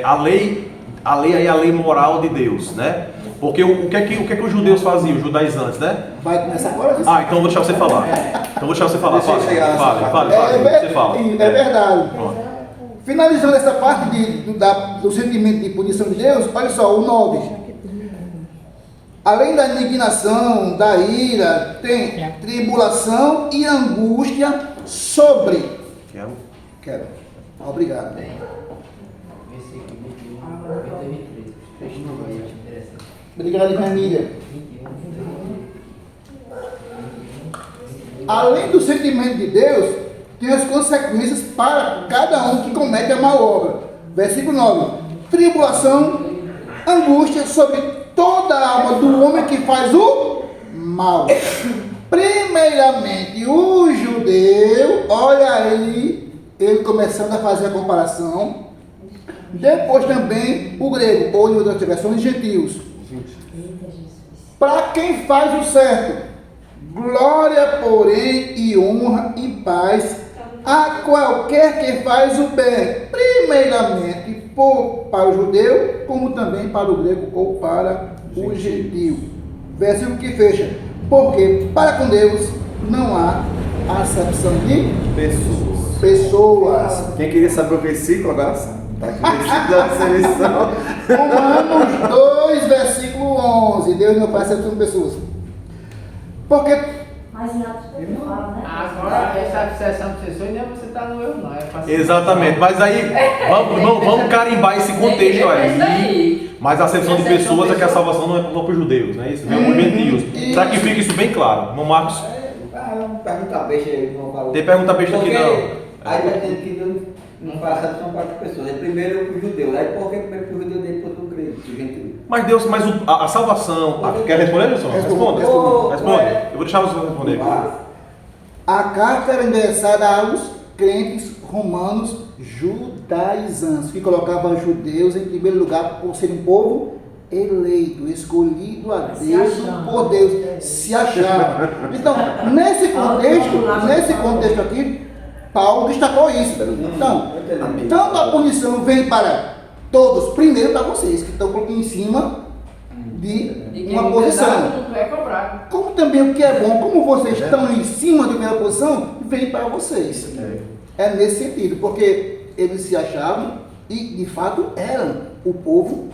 a lei aí é a lei moral de Deus, né? Porque o que é que os judeus faziam, os judaizantes, né? Vai começar agora? Então eu vou deixar você falar. Fale, você fala. É verdade. Finalizando essa parte do sentimento de punição de Deus, olha só, o 9. Além da indignação, da ira, tem tribulação e angústia sobre. Quero. Obrigado. Obrigado, minha amiga. Além do sentimento de Deus, tem as consequências para cada um que comete a má obra. Versículo 9. Tribulação, angústia sobre toda a alma do homem que faz o mal. Primeiramente, o judeu, olha aí, ele começando a fazer a comparação. Depois também o grego, ou em outras versões, gentios. Para quem faz o certo, glória, porém, e honra e paz a qualquer que faz o bem, primeiramente para o judeu, como também para o grego ou para o gentio. Versículo que fecha. Porque para com Deus não há acepção de pessoas. Quem queria saber o versículo agora sabe. Está aqui o versículo da seleção. Romanos 2, versículo 11. Deus não faz acepção de pessoas. Porque... Mas em Atos também fala, né? Agora, essa sessão de pessoas não é você estar no eu, não. É pra Exatamente, mas aí vamos carimbar esse contexto aí. Mas a acepção de pessoas é que a salvação não é para os judeus, né? Isso é um gentios. Para que fique isso bem claro. Irmão Marcos. Pergunta beixa aí, não falou. Tem pergunta besta aqui não. Aí vai ter que Deus não faz acepção para as pessoas. Primeiro para o judeu. Aí por que primeiro para o judeu depois para o grego? Mas Deus, a salvação. Quer responder, Wilson? Responde. Eu vou deixar você responder. A carta era endereçada aos crentes romanos judaizantes, que colocavam judeus em primeiro lugar por serem um povo eleito, escolhido a Deus por Deus, se achavam. Então, nesse contexto aqui, Paulo destacou isso. Então, tanto a punição vem para todos, primeiro para vocês, que estão em cima de uma posição. Como também o que é bom, como vocês estão em cima de uma posição, vem para vocês. É nesse sentido, porque eles se achavam e, de fato, eram o povo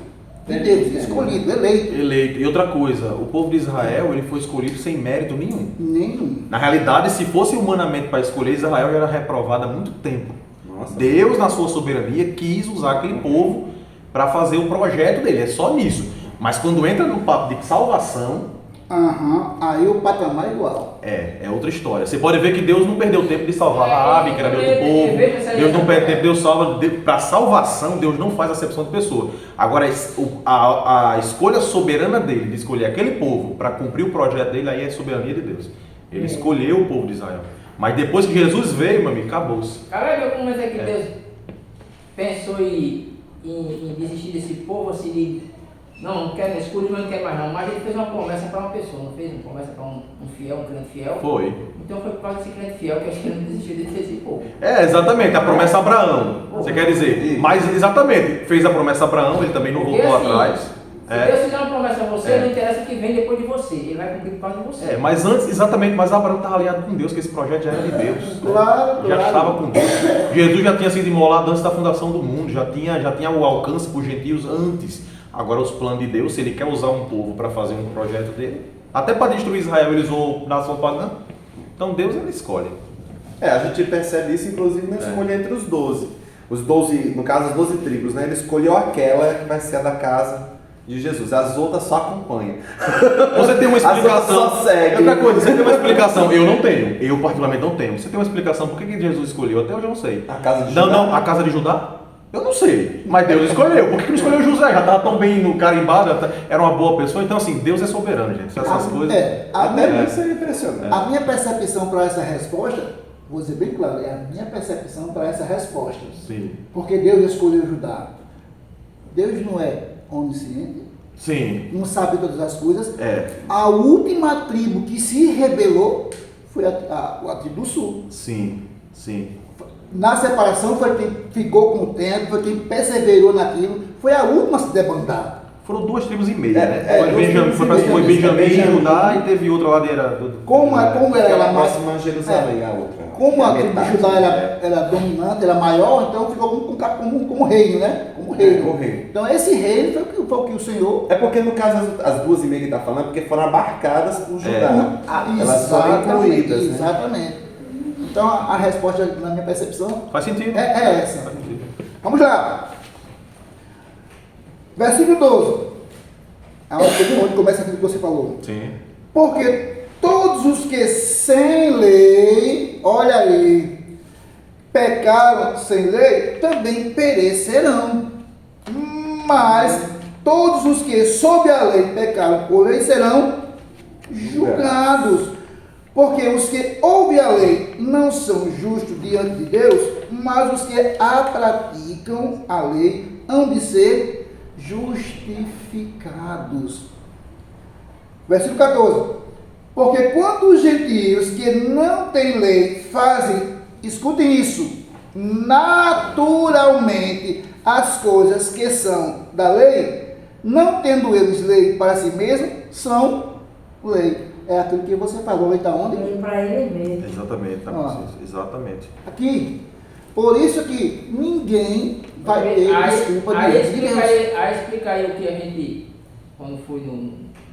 de Deus, escolhido, eleito. E outra coisa, o povo de Israel ele foi escolhido sem mérito nenhum. Na realidade, se fosse humanamente para escolher, Israel já era reprovado há muito tempo. Deus, na sua soberania, quis usar aquele povo para fazer o projeto dele, é só nisso. Mas quando entra no papo de salvação... aí o patamar é igual. É outra história. Você pode ver que Deus não perdeu tempo de salvar Raabe, que era de outro povo. Deus não perde tempo, Deus salva. Para salvação, Deus não faz acepção de pessoa. Agora, a escolha soberana dele, de escolher aquele povo para cumprir o projeto dele, aí é soberania de Deus. Ele escolheu o povo de Israel. Mas depois que Jesus veio, meu amigo, acabou-se. Cara, ver como é que Deus pensou em desistir desse povo, assim, não quero mais, escolhi, mas não quero mais não. Mas ele fez uma promessa para uma pessoa, não fez uma promessa para um fiel, um crente fiel? Foi. Então foi por causa desse crente fiel que acho que ele não desistiu de ter esse povo. Exatamente, a promessa a Abraão. Você quer dizer? Mas exatamente, fez a promessa a Abraão, ele também não voltou assim, atrás. Se Deus fizer uma promessa a você, não interessa que vem depois de você, ele vai cumprir por causa de você. Mas antes, exatamente, mas Abraão estava aliado com Deus, que esse projeto já era de Deus. Claro, Já claro. estava com Deus. Jesus já tinha sido imolado antes da fundação do mundo, já tinha o alcance por gentios antes. Agora os planos de Deus, se ele quer usar um povo para fazer um projeto dele, até para destruir Israel, ele usou nação pagã. Então Deus ele escolhe. A gente percebe isso inclusive na escolha entre os 12. Os 12, no caso as 12 tribos, né? Ele escolheu aquela que vai ser a da casa de Jesus. As outras só acompanham. Você tem uma explicação. As outras só seguem. Outra coisa, você tem uma explicação. Eu não tenho. Eu particularmente não tenho. Você tem uma explicação por que Jesus escolheu? Até hoje eu não sei. A casa de Judá? Não, a casa de Judá? Eu não sei. Mas Deus escolheu. Por que não escolheu José? Já estava tão bem no carimbado, era uma boa pessoa. Então assim, Deus é soberano, gente. Essas coisas. Até isso é impressionante. A minha percepção para essa resposta, vou dizer bem claro, é a minha percepção para essa resposta. Sim. Porque Deus escolheu Judá. Deus não é onisciente, Sim. não sabe todas as coisas. A última tribo que se rebelou foi a tribo do sul. Sim. Na separação foi quem ficou contente, foi quem perseverou naquilo, foi a última a se debandar. Foram 2 tribos e meia, né? Foi Benjamim e Judá e teve outra ladeira. Como era mais próxima a Jerusalém, a outra. Como a tribo de metade. Judá era dominante, era maior, então ficou como reino, né? Como reino. Então esse reino foi o que o Senhor... É porque no caso as 2 e meia que está falando, porque foram abarcadas por Judá. Elas foram incluídas, né? Exatamente. Então a resposta, na minha percepção, Faz sentido. é essa. Faz sentido. Vamos lá. Versículo 12. Onde começa aquilo que você falou. Sim. Porque todos os que sem lei, olha aí, pecaram sem lei, também perecerão. Mas todos os que sob a lei pecaram por lei serão julgados. Porque os que ouvem a lei não são justos diante de Deus, mas os que a praticam, a lei, hão de ser justificados. Versículo 14. Porque quando os gentios que não têm lei fazem, escutem isso, naturalmente as coisas que são da lei, não tendo eles lei para si mesmos, são lei. É aquilo que você falou, está onde? Para ele mesmo. Exatamente, exatamente. Aqui. Por isso que ninguém vai ter desculpa de Deus. Explica aí o que a gente, quando foi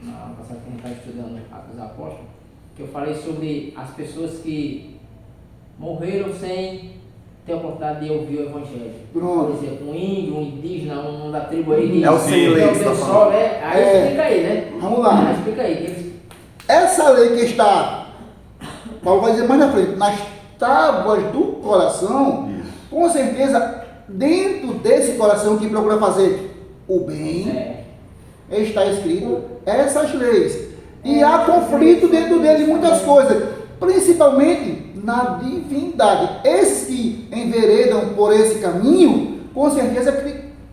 na passada que a gente estava estudando Atos dos Apóstolos, que eu falei sobre as pessoas que morreram sem ter a oportunidade de ouvir o Evangelho. Pronto. Por exemplo, um índio, um indígena, um da tribo aí. É o sem lei que você tá falando. Né? Aí explica aí, né? Vamos lá. Explica aí. Essa lei que está, Paulo vai dizer mais na frente, nas tábuas do coração, com certeza, dentro desse coração que procura fazer o bem, está escrito essas leis. E há conflito dentro dele em muitas coisas, principalmente na divindade. Esses que enveredam por esse caminho, com certeza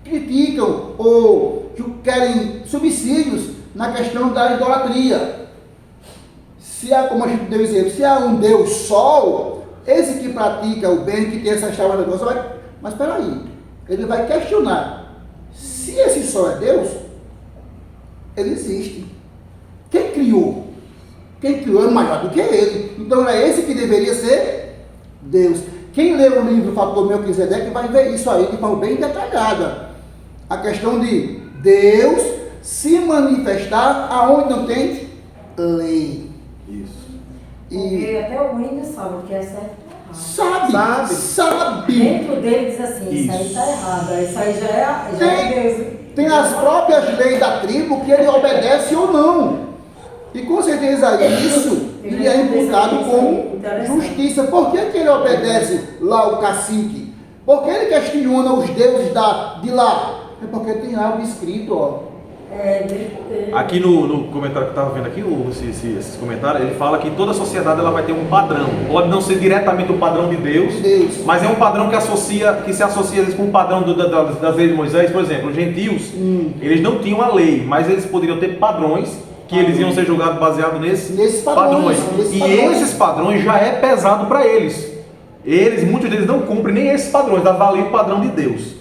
criticam ou querem subsídios na questão da idolatria. Se há, como a gente deu exemplo, se há um Deus Sol, esse que pratica o bem, que tem essa chave de Deus, mas espera aí, ele vai questionar, se esse Sol é Deus, ele existe. Quem criou? Quem criou é maior do que ele. Então é esse que deveria ser Deus. Quem lê o livro Fator Melquisedeque vai ver isso aí de forma bem detalhada. A questão de Deus se manifestar aonde não tem lei. Isso. Porque até o índio sabe o que é certo e errado. Sabe. Dentro dele diz assim, isso aí está errado. Isso aí já é Deus. Tem as próprias leis da tribo que ele obedece ou não. E com certeza isso lhe é imputado como justiça. Por que ele obedece lá o cacique? Por que ele questiona os deuses de lá? É porque tem algo escrito, ó. Aqui no comentário que eu estava vendo aqui, esses comentários, ele fala que toda sociedade ela vai ter um padrão. Pode não ser diretamente o padrão de Deus, mas é um padrão que se associa às vezes, com o padrão das leis de Moisés. Por exemplo, os gentios, eles não tinham a lei, mas eles poderiam ter padrões que eles iam ser julgados baseados nesses padrões. Esses padrões já é pesado para eles. Muitos deles não cumprem nem esses padrões, dá valer o padrão de Deus.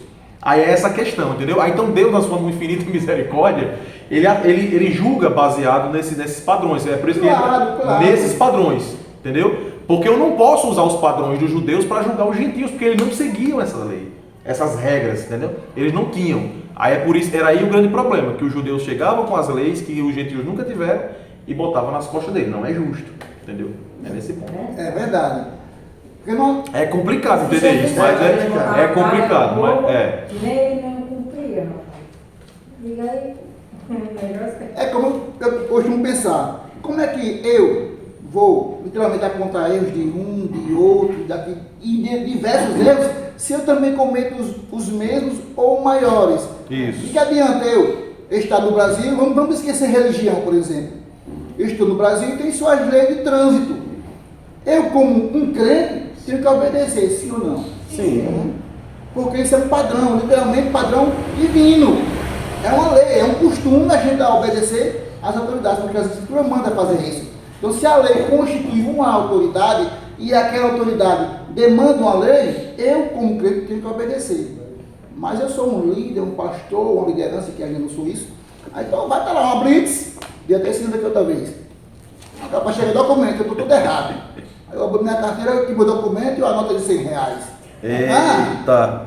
Aí é essa questão, entendeu? Aí então Deus, na sua infinita misericórdia, ele julga baseado nesses padrões. É por isso que entra nesses padrões, entendeu? Porque eu não posso usar os padrões dos judeus para julgar os gentios, porque eles não seguiam essa lei, essas regras, entendeu? Eles não tinham. Aí é por isso, era aí o grande problema, que os judeus chegavam com as leis que os gentios nunca tiveram e botavam nas costas deles. Não é justo, entendeu? É nesse ponto. É verdade. É complicado entender isso, mas é complicado. Nem não cumpria, rapaz. Diga aí. É como eu costumo pensar. Como é que eu vou literalmente apontar erros de um, de outro, e de diversos erros, se eu também cometo os mesmos ou maiores? Isso. E que adianta eu estar no Brasil, vamos esquecer religião, por exemplo. Eu estou no Brasil e tem suas leis de trânsito. Eu, como um crente, tenho que obedecer, sim ou não? Sim. Porque isso é um padrão, literalmente padrão divino. É uma lei, é um costume a gente obedecer às autoridades, porque as escrituras mandam fazer isso. Então, se a lei constitui uma autoridade e aquela autoridade demanda uma lei, eu, como crente, tenho que obedecer. Mas eu sou um líder, um pastor, uma liderança, que ainda não sou isso. Aí então vai estar lá uma blitz, devia ter sido aqui outra vez. Acaba chegando documento, eu estou tudo errado. Aí eu abro minha carteira, que meu documento e uma nota de R$100. Eita!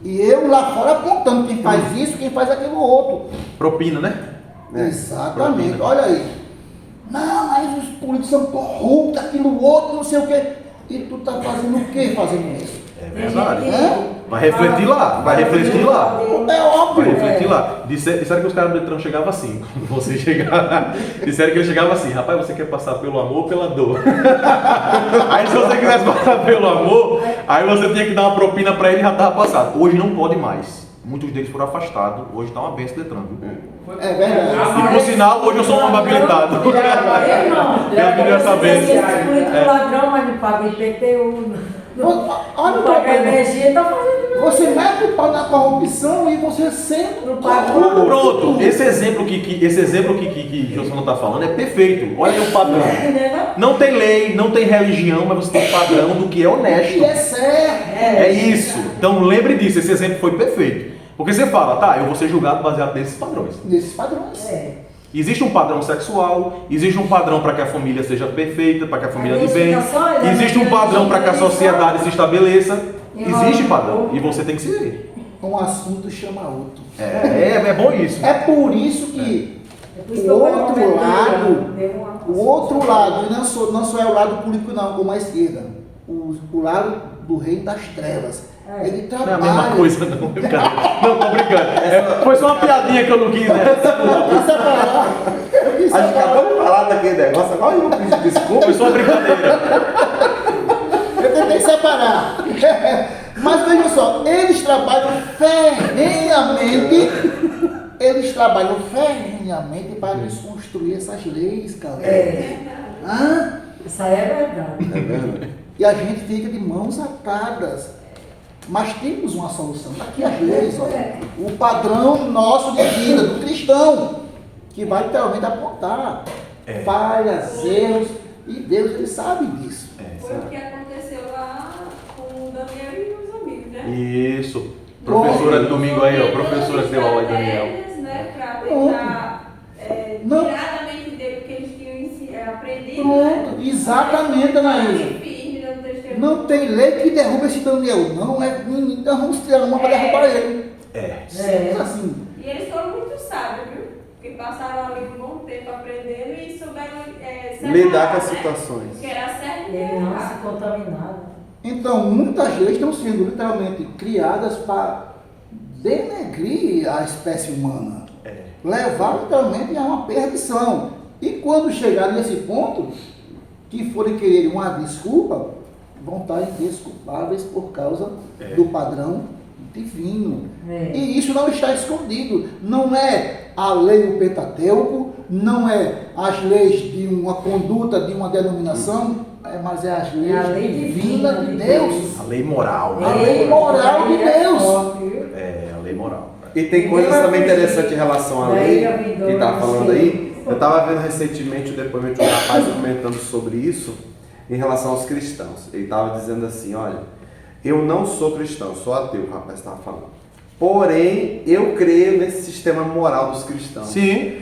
E eu lá fora apontando quem faz isso, quem faz aquilo outro. Propina, né? Exatamente, Propina. olha aí. Não, mas os políticos são corruptos, aquilo outro, não sei o quê. E tu tá fazendo o quê fazendo isso? É verdade. Vai refletir lá, vai refletir lá. É óbvio. Vai refletir lá. Disseram que os caras do Detran chegavam assim. Quando você chegar, disseram que ele chegava assim: rapaz, você quer passar pelo amor ou pela dor? Aí se você quisesse passar pelo amor, aí você tinha que dar uma propina pra ele e já estava passado. Hoje não pode mais. Muitos deles foram afastados. Hoje está uma benção do Detran. É verdade. E por sinal, hoje eu sou um homem habilitado. Não, Deus me deu essa benção. Esse ladrão, mas não paga IPTU. Olha o paga energia, tá fazendo. Você mete o pau na corrupção e você sempre Não paga. Pronto, esse exemplo que Josué está falando é perfeito. Olha aí o padrão. Não tem lei, não tem religião, mas você tem padrão do que é honesto. E é certo. É isso. Então lembre disso, esse exemplo foi perfeito. Porque você fala, tá, eu vou ser julgado baseado nesses padrões. Nesses padrões. Existe um padrão sexual, existe um padrão para que a família seja perfeita, para que a família ande bem. Existe um padrão para que a sociedade se estabeleça. Existe padrão. E você tem que seguir. Um assunto chama outro. É bom isso. É por isso que o outro lado, e não só é o lado político não, como a esquerda, o lado do rei das trevas. Ele Não é trabalha. a mesma coisa, não, brincadeira. Não, tô brincando. Foi só uma piadinha que eu não quis, né? A gente acabou de falar daquele negócio, agora eu não pedi desculpa. Foi só uma brincadeira. Eu tentei separar. Mas veja só, eles trabalham ferrenhamente. Eles trabalham ferrenhamente para desconstruir essas leis, cara. Isso aí é verdade. E a gente fica de mãos atadas. Mas temos uma solução. Está aqui as leis, olha. O padrão nosso de vida, do cristão, que vai literalmente apontar falhas, erros, e Deus ele sabe disso. Foi o que aconteceu lá com o Daniel e os amigos, né? Isso. Professora de domingo aí, ó. Professora que deu aula aí, Daniel. Né, para tentar tirar da mente dele o que eles tinham aprendido. Pronto, né? exatamente, Anaísa. Não tem lei que derruba esse Daniel. Não é. Então vamos criar uma para derrubar ele. Assim. E eles foram muito sábios, viu? Porque passaram ali um bom tempo aprendendo e souberam lidar com as né? situações. Que era certo e Ele não se errado. contaminava. Então, muitas leis estão sendo literalmente criadas para denegrir a espécie humana. Levar literalmente a uma perdição. E quando chegar nesse ponto, que forem querer uma desculpa, vão estar indesculpáveis por causa do padrão divino. E isso não está escondido. Não é a lei do Pentateuco, não é as leis de uma conduta de uma denominação, mas é as leis É a lei divinas de divina de Deus. Deus. A lei moral. A lei moral de Deus. É, a lei moral. E tem coisas também interessantes em relação à lei, que está falando aí. Eu estava vendo recentemente o depoimento de um rapaz comentando sobre isso em relação aos cristãos. Ele estava dizendo assim, olha, eu não sou cristão, sou ateu, o rapaz estava falando. Porém, eu creio nesse sistema moral dos cristãos. Sim.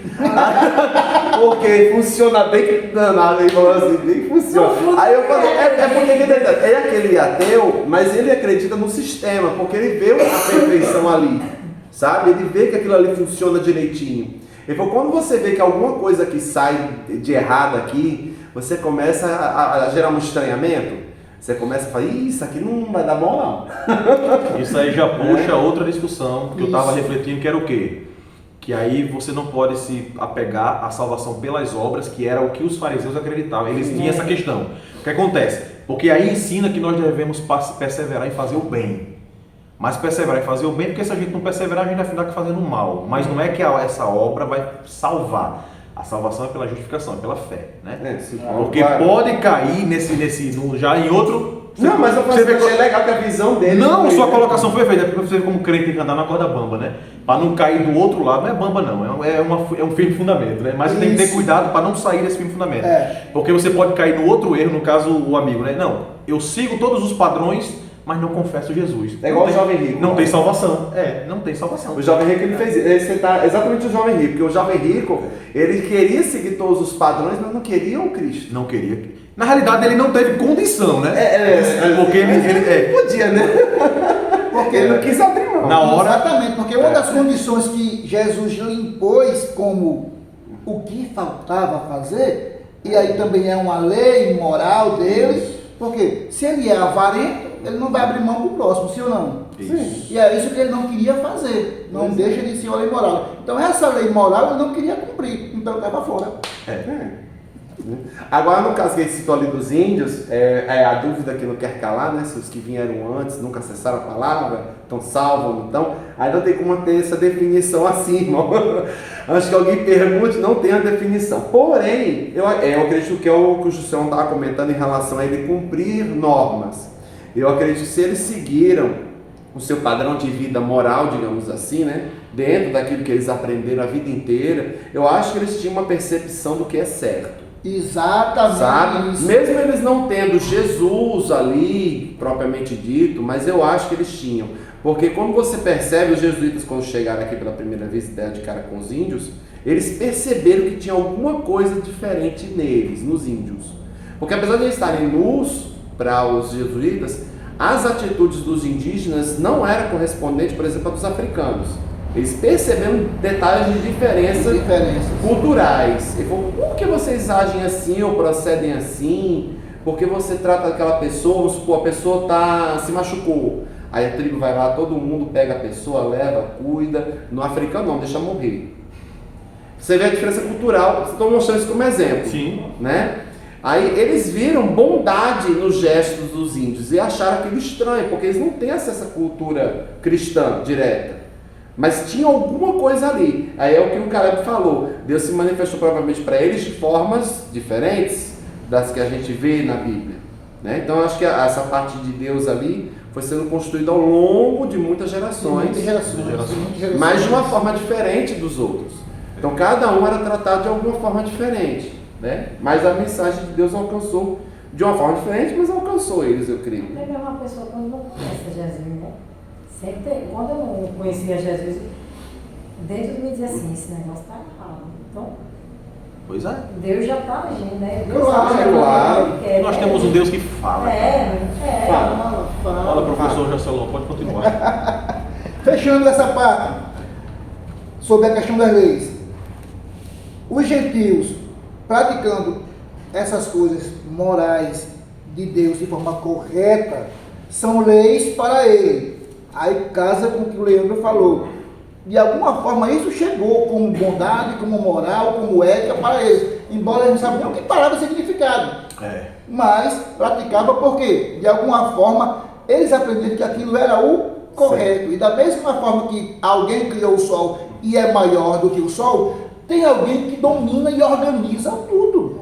Porque funciona bem que danado. Ele falou assim, bem que funciona. Aí eu falei, é porque ele é aquele ateu, mas ele acredita no sistema, porque ele vê a perfeição ali, sabe? Ele vê que aquilo ali funciona direitinho. Ele falou, quando você vê que alguma coisa que sai de errado aqui, você começa a gerar um estranhamento. Você começa a falar, isso aqui não vai dar bom não. Isso aí já puxa outra discussão que eu estava refletindo, que era o quê? Que aí você não pode se apegar à salvação pelas obras, que era o que os fariseus acreditavam. Eles tinham essa questão. O que acontece? Porque aí ensina que nós devemos perseverar em fazer o bem. Mas perseverar em fazer o bem, porque se a gente não perseverar, a gente vai ficar fazendo o mal. Mas não é que essa obra vai salvar. A salvação é pela justificação, é pela fé, né? Porque pode cair já em outro... Não, mas eu achei legal que a visão dele... Não, sua colocação foi feita, porque você como crente tem que andar na corda bamba, né? Para não cair do outro lado, não é bamba não, é um firme fundamento, né? Mas você tem que ter cuidado para não sair desse firme fundamento. Porque você pode cair no outro erro, no caso o amigo, né? Não, eu sigo todos os padrões, mas não confesso Jesus. É igual o jovem rico. Não tem salvação. Não tem salvação. O jovem rico, ele fez exatamente o jovem rico, porque o jovem rico, ele queria seguir todos os padrões, mas não queria o Cristo. Não queria. Na realidade, ele não teve condição, né? Porque ele podia, né? Porque ele não quis abrir mão. Na hora... Exatamente, porque uma das condições que Jesus lhe impôs como o que faltava fazer, e aí também é uma lei moral dele, porque se ele é avarento, ele não vai abrir mão para o próximo, sim ou não? Isso. E é isso que ele não queria fazer, não deixa de ser uma lei moral. Então essa lei moral ele não queria cumprir, então ele estava fora. Agora, no caso que ele citou ali dos índios, a dúvida que não quer calar, né? Se os que vieram antes nunca acessaram a palavra, estão salvos, então, aí não tem como ter essa definição assim, irmão. Acho que alguém pergunte, não tem a definição. Porém, eu acredito que é o que o Juscelão estava comentando em relação a ele cumprir normas. Eu acredito que se eles seguiram o seu padrão de vida moral, digamos assim, né? Dentro daquilo que eles aprenderam a vida inteira, eu acho que eles tinham uma percepção do que é certo. Exatamente. Sabe? Isso. Mesmo eles não tendo Jesus ali, propriamente dito, mas eu acho que eles tinham. Porque quando você percebe, os jesuítas quando chegaram aqui pela primeira vez, deram de cara com os índios, eles perceberam que tinha alguma coisa diferente neles, nos índios. Porque apesar de eles estarem nus para os jesuítas, as atitudes dos indígenas não eram correspondentes, por exemplo, a dos africanos. Eles perceberam detalhes de diferenças culturais. Ele falou, por que vocês agem assim ou procedem assim? Por que você trata aquela pessoa, vamos supor, a pessoa se machucou. Aí a tribo vai lá, todo mundo pega a pessoa, leva, cuida. No africano não, deixa morrer. Você vê a diferença cultural, estou mostrando isso como exemplo. Sim. Né? Aí eles viram bondade nos gestos dos índios e acharam aquilo estranho, porque eles não têm acesso à cultura cristã direta. Mas tinha alguma coisa ali. Aí é o que o Caleb falou. Deus se manifestou provavelmente para eles de formas diferentes das que a gente vê na Bíblia. Né? Então eu acho que essa parte de Deus ali foi sendo construída ao longo de muitas gerações. Mas de uma forma diferente dos outros. Então cada um era tratado de alguma forma diferente. Né? Mas a mensagem de Deus alcançou de uma forma diferente, mas alcançou eles, eu creio. Tem uma pessoa quando não conhece Jesus, né? Sempre tem. Quando eu não conhecia Jesus, dentro de mim dizia assim, esse negócio está errado. Então, pois é. Deus já está agindo, né? Deus Claro, sabe claro. o que quer, Nós né? temos um Deus que fala. Fala. Professor Juscelão, pode continuar. Fechando essa parte sobre a questão das leis. Os gentios praticando essas coisas morais de Deus de forma correta são leis para ele. Aí casa com o que o Leandro falou. De alguma forma isso chegou como bondade, como moral, como ética para eles. Embora eles não saibam nem o que palavra significado. Mas praticava porque, de alguma forma, eles aprenderam que aquilo era o correto. E da mesma forma que alguém criou o sol e é maior do que o Sol, tem alguém que domina e organiza tudo.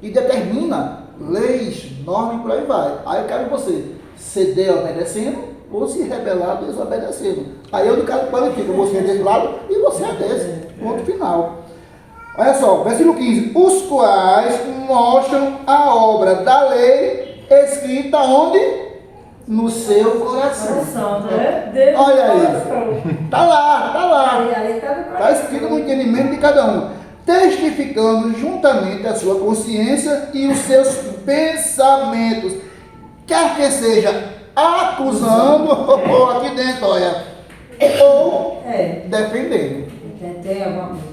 E determina leis, normas e por aí vai. Aí cabe você ceder obedecendo ou se rebelar desobedecendo. Aí eu, no caso, qualifico, você é desse lado e você é desse. Ponto final. Olha só, versículo 15. Os quais mostram a obra da lei escrita onde? No seu coração. Né? Olha aí. Tá lá. Aí tá no Está coração. escrito no entendimento de cada um, testificando juntamente a sua consciência e os seus pensamentos, quer que seja acusando, ou aqui dentro, olha, ou defendendo. Tem alguma coisa.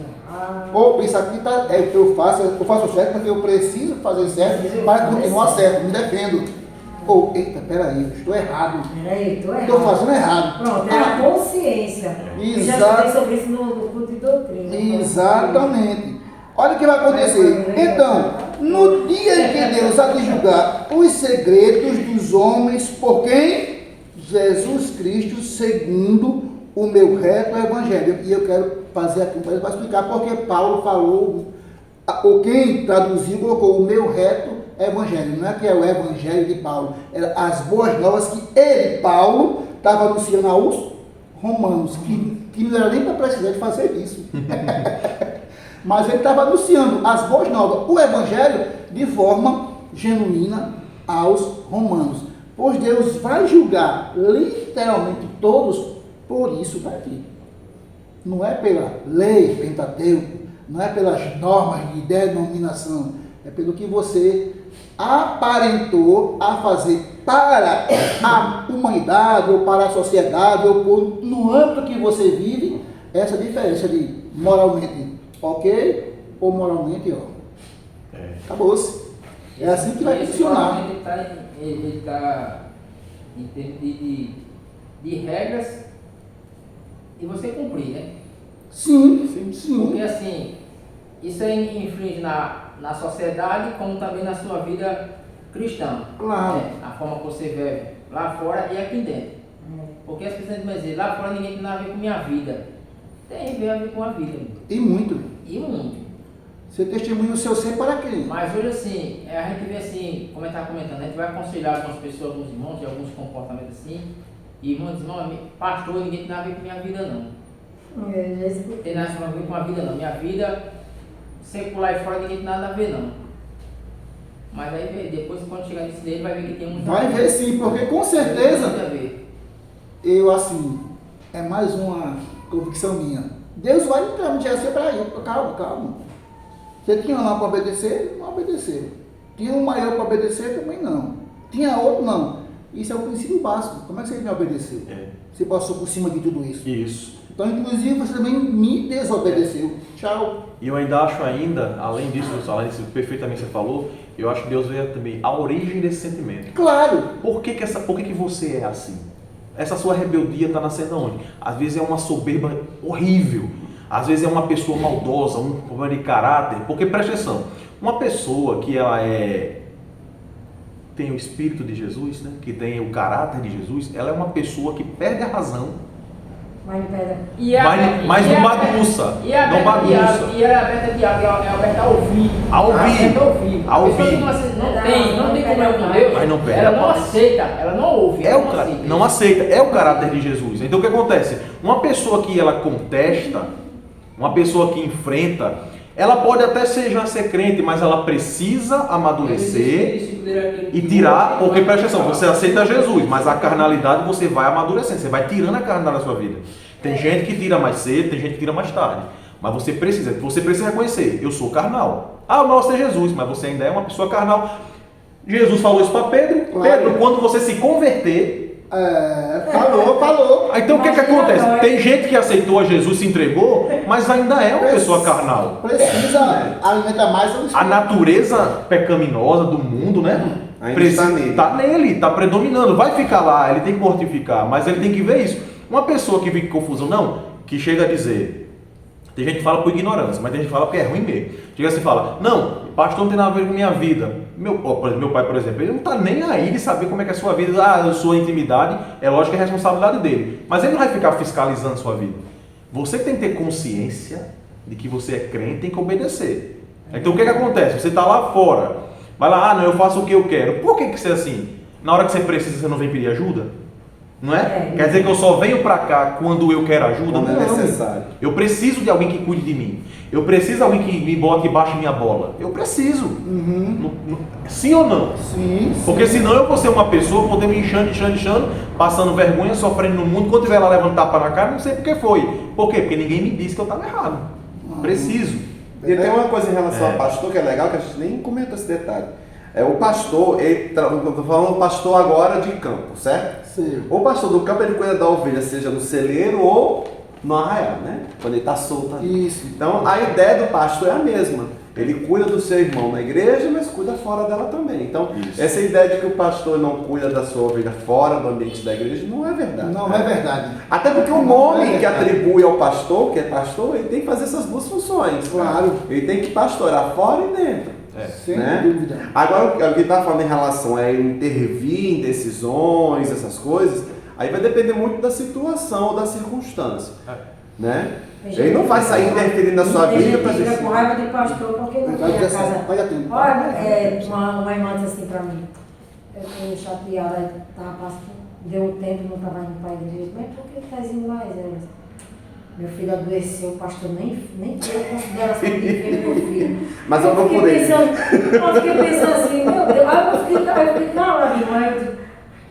Ou isso aqui tá, eu faço certo porque eu preciso fazer certo para continuar certo, me defendo. Ou, eita, peraí, eu estou errado. Peraí, estou errado. Estou fazendo errado. Pronto, é a consciência. Eu já estudei sobre isso no culto de doutrina. Exatamente. Olha o que vai acontecer. Então, no dia em que Deus há de julgar os segredos dos homens, por quem? Jesus Cristo, segundo o meu reto evangelho. E eu quero fazer aqui um para explicar porque Paulo falou, ou quem traduziu, colocou o meu reto evangelho. Não é que é o evangelho de Paulo, era as boas novas que ele, Paulo, estava anunciando aos romanos, que não era nem para precisar de fazer isso. Mas ele estava anunciando as boas novas, o evangelho, de forma genuína aos romanos. Pois Deus vai julgar literalmente todos por isso daqui. Não é pela lei Pentateuco, não é pelas normas de denominação, é pelo que você aparentou a fazer para a humanidade, ou para a sociedade, ou no âmbito que você vive, essa diferença de moralmente ok ou moralmente ó. Acabou-se. É assim que vai funcionar. Ele está em termos de regras e você cumprir, né? Sim. Porque assim, isso aí inflige na sociedade como também na sua vida cristã. Claro. Né? A forma que você vive lá fora e aqui dentro. Porque as pessoas dizem, dizer, lá fora ninguém tem nada a ver com minha vida. Tem a ver com a vida. E muito. E muito. Você testemunha o seu ser para quem? Mas hoje assim, a gente vê assim, como eu estava comentando, a gente vai aconselhar algumas pessoas, alguns irmãos, de alguns comportamentos assim, e irmãos dizem, pastor, ninguém tem nada a ver com minha vida não. Tem nada a ver com a vida não. Minha vida, secular e fora, ninguém tem nada a ver não. Mas aí depois, quando chegar nesse dele, vai ver que tem muito Vai ver sim, porque com certeza, muito a ver. eu assim, é mais uma convicção minha. Deus vai entrar no dia para ir. Calma. Você tinha lá para obedecer? Não obedeceu. Tinha um maior para obedecer? Também não. Tinha outro? Não. Isso é o princípio básico. Como é que você me obedeceu? Você passou por cima de tudo isso. Isso. Então, inclusive, você também me desobedeceu. Tchau. E eu ainda acho além disso que perfeitamente você falou, eu acho que Deus vê também a origem desse sentimento. Claro. Por que você é assim? Essa sua rebeldia está nascendo onde? Às vezes é uma soberba horrível. Às vezes é uma pessoa maldosa, um problema de caráter. Porque, presta atenção, uma pessoa que ela tem o Espírito de Jesus, né, que tem o caráter de Jesus, ela é uma pessoa que perde a razão, mas não bagunça. E ela é aberta a diálogo, é aberta a ouvir. A ouvir. A ouvir. Não tem como com Deus. Mas não perde. Ela não aceita, ela não ouve. Não aceita. É o caráter de Jesus. Então o que acontece? Uma pessoa que ela contesta, uma pessoa que enfrenta, ela pode até já ser crente, mas ela precisa amadurecer e tirar, porque presta atenção, você aceita Jesus, mas a carnalidade você vai amadurecendo, você vai tirando a carnalidade da sua vida. Tem gente que tira mais cedo, tem gente que tira mais tarde, mas você precisa reconhecer, eu sou carnal. Ah, mas você é Jesus, mas você ainda é uma pessoa carnal. Jesus falou isso para Pedro. Claro. Pedro, quando você se converter, falou. Então o que acontece? Tem gente que aceitou a Jesus, se entregou, mas ainda é uma pessoa carnal. Precisa alimentar mais o espírito. A natureza pecaminosa do mundo, né? Está nele, está predominando. Vai ficar lá, ele tem que mortificar, mas ele tem que ver isso. Uma pessoa que vive em confusão, não, que chega a dizer, tem gente que fala por ignorância, mas tem gente que fala porque é ruim mesmo. Chega assim e fala, não, pastor não tem nada a ver com minha vida. Meu pai, por exemplo, ele não está nem aí de saber como é que é a sua vida, a sua intimidade, é lógico que é a responsabilidade dele. Mas ele não vai ficar fiscalizando a sua vida. Você tem que ter consciência de que você é crente, tem que obedecer. Então o que acontece? Você está lá fora, vai lá, não, eu faço o que eu quero. Por que você é assim? Na hora que você precisa, você não vem pedir ajuda? Não é? Quer dizer que eu só venho para cá quando eu quero ajuda? Quando é não. necessário. Eu preciso de alguém que cuide de mim. Eu preciso de alguém que me bote e baixe minha bola. Eu preciso. Sim ou não? Sim. Porque senão eu vou ser uma pessoa, vou ter me inchando, passando vergonha, sofrendo no mundo. Quando tiver lá levando tapa na cara, não sei por que foi. Por quê? Porque ninguém me disse que eu estava errado. Preciso. E tem uma coisa em relação ao pastor que é legal, que a gente nem comentou esse detalhe. O pastor, estou falando pastor agora de campo, certo? Sim. O pastor do campo, ele cuida da ovelha, seja no celeiro ou no arraial, né? Quando ele está solto ali. Isso. Então, a ideia do pastor é a mesma. Ele cuida do seu irmão na igreja, mas cuida fora dela também. Então, essa ideia de que o pastor não cuida da sua ovelha fora do ambiente da igreja não é verdade. Não é verdade. Até porque o nome que atribui ao pastor, que é pastor, ele tem que fazer essas duas funções. Claro. Ele tem que pastorar fora e dentro. Sem Né? dúvida. Agora, o que está falando em relação a ele intervir em decisões, essas coisas, aí vai depender muito da situação ou da circunstância. Né? Ele não vai sair interferindo na sua vida para Fica dizer com raiva de pastor porque não tem a casa. Olha tempo. Olha, uma irmã disse assim pra mim, eu fui chateada, deu um tempo, não estava indo para a igreja, mas por que estás indo mais? Meu filho adoeceu, o pastor nem teve consideração de ver meu filho. Mas eu procurei. Eu fiquei pensando assim, meu Deus, aí eu fiquei calada, irmã, eu digo,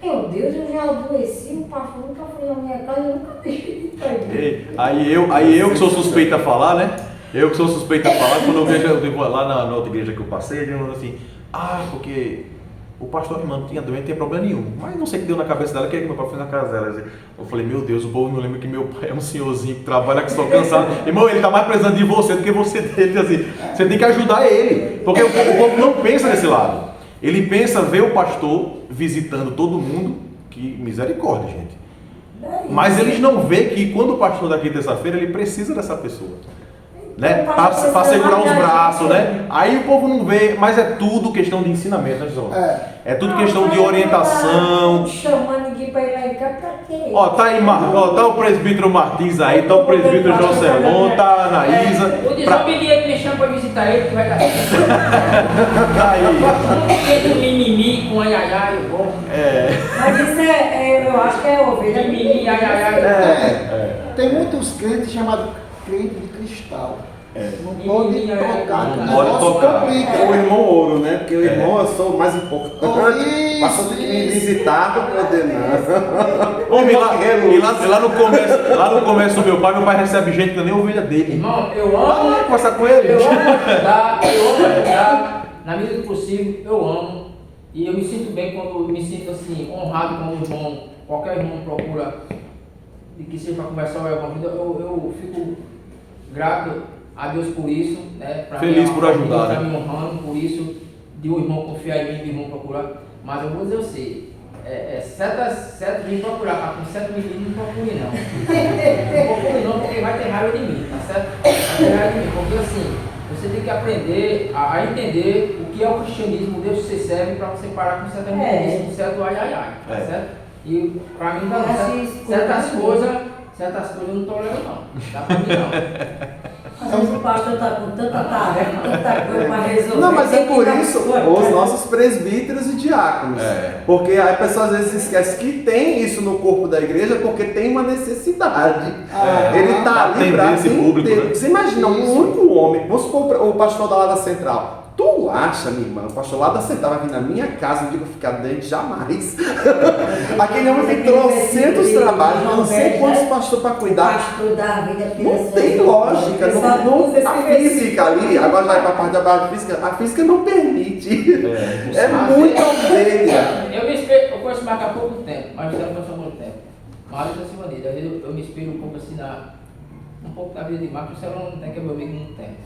meu Deus, eu já adoeci, o pastor nunca foi na minha casa, eu nunca deixei de ir para a igreja. Aí eu que sou suspeito a falar, né? Eu que sou suspeito a falar, quando eu vejo lá na outra igreja que eu passei, ele falou assim, porque o pastor irmão tinha doente, não tem problema nenhum. Mas não sei o que deu na cabeça dela, que meu pai foi na casa dela. Eu falei, meu Deus, o povo não lembra que meu pai é um senhorzinho que trabalha, que só cansado. Irmão, ele está mais precisando de você do que você dele. Assim, você tem que ajudar ele. Porque o povo não pensa desse lado. Ele pensa ver o pastor visitando todo mundo, que misericórdia, gente. Mas eles não veem que quando o pastor daqui terça-feira, ele precisa dessa pessoa. Né? Para segurar os braços, né? Aí o povo não vê, mas é tudo questão de ensinamento, né, João? É tudo questão de orientação. Não chama ninguém para ir lá em casa, pra quê? Ó, tá aí, tá o presbítero Martins aí, tá o presbítero Jocelon, tá a Anaísa. O desobediente me chama para visitar ele, que vai dar certo. Tá aí. Não tem mimimi com ai, eu vou. Mas isso eu acho que é ovelha. Mimimi, ai. Tem muitos crentes chamados crente de cristal. Não pode tocar, Não que pode negócio tocar. complica. o irmão ouro, né? Porque o irmão eu sou o mais importante. Isso, Pastor tem que me visitar para poder não. Homem, lá no começo do meu pai recebe gente que não é nem ovelha dele. Irmão, eu amo. Conversar com ele. Eu amo ajudar, na medida do possível, eu amo. E eu me sinto bem quando eu me sinto assim, honrado como um irmão. Qualquer irmão procura, de que seja para conversar ou alguma coisa, eu fico grato a Deus por isso, né? Feliz por ajudar, Deus né? me honrando por isso, de um irmão confiar em mim, de um irmão procurar. Mas eu vou dizer você, certo de procurar, mas com certo menino não procure não. Não procure não, porque vai ter raiva de mim, tá certo? Vai ter raiva de mim, porque assim, você tem que aprender a entender o que é o cristianismo, Deus que você serve, para você parar com certa meninice, com certo tá certo? E para mim não, certas coisas eu não tolero não, dá para mim não. Às vezes o pastor está com tanta tarefa, tanta coisa para resolver. Não, mas é por isso os os nossos presbíteros e diáconos. Porque a pessoa às vezes esquece que tem isso no corpo da igreja porque tem uma necessidade. Ele está ali para esse público, né? Você imagina um único homem, vamos supor o pastor da lá da central. Tu acha, minha irmã, o pastor lá da central vai vir na minha casa e digo ficar doente jamais. Aquele homem tem trocentos trabalhos, não sei quantos pastores para cuidar. Pastor da vida, Não tem lógica, a física ali, agora vai para a parte da base física, a física não permite. É muita ovelha. Eu conheço mais há pouco tempo, mas já não conheço há muito tempo. Mas eu acima dele, às vezes eu me espelho um pouco assim um pouco na vida de Marcos, você não tem que é meu amigo não tem.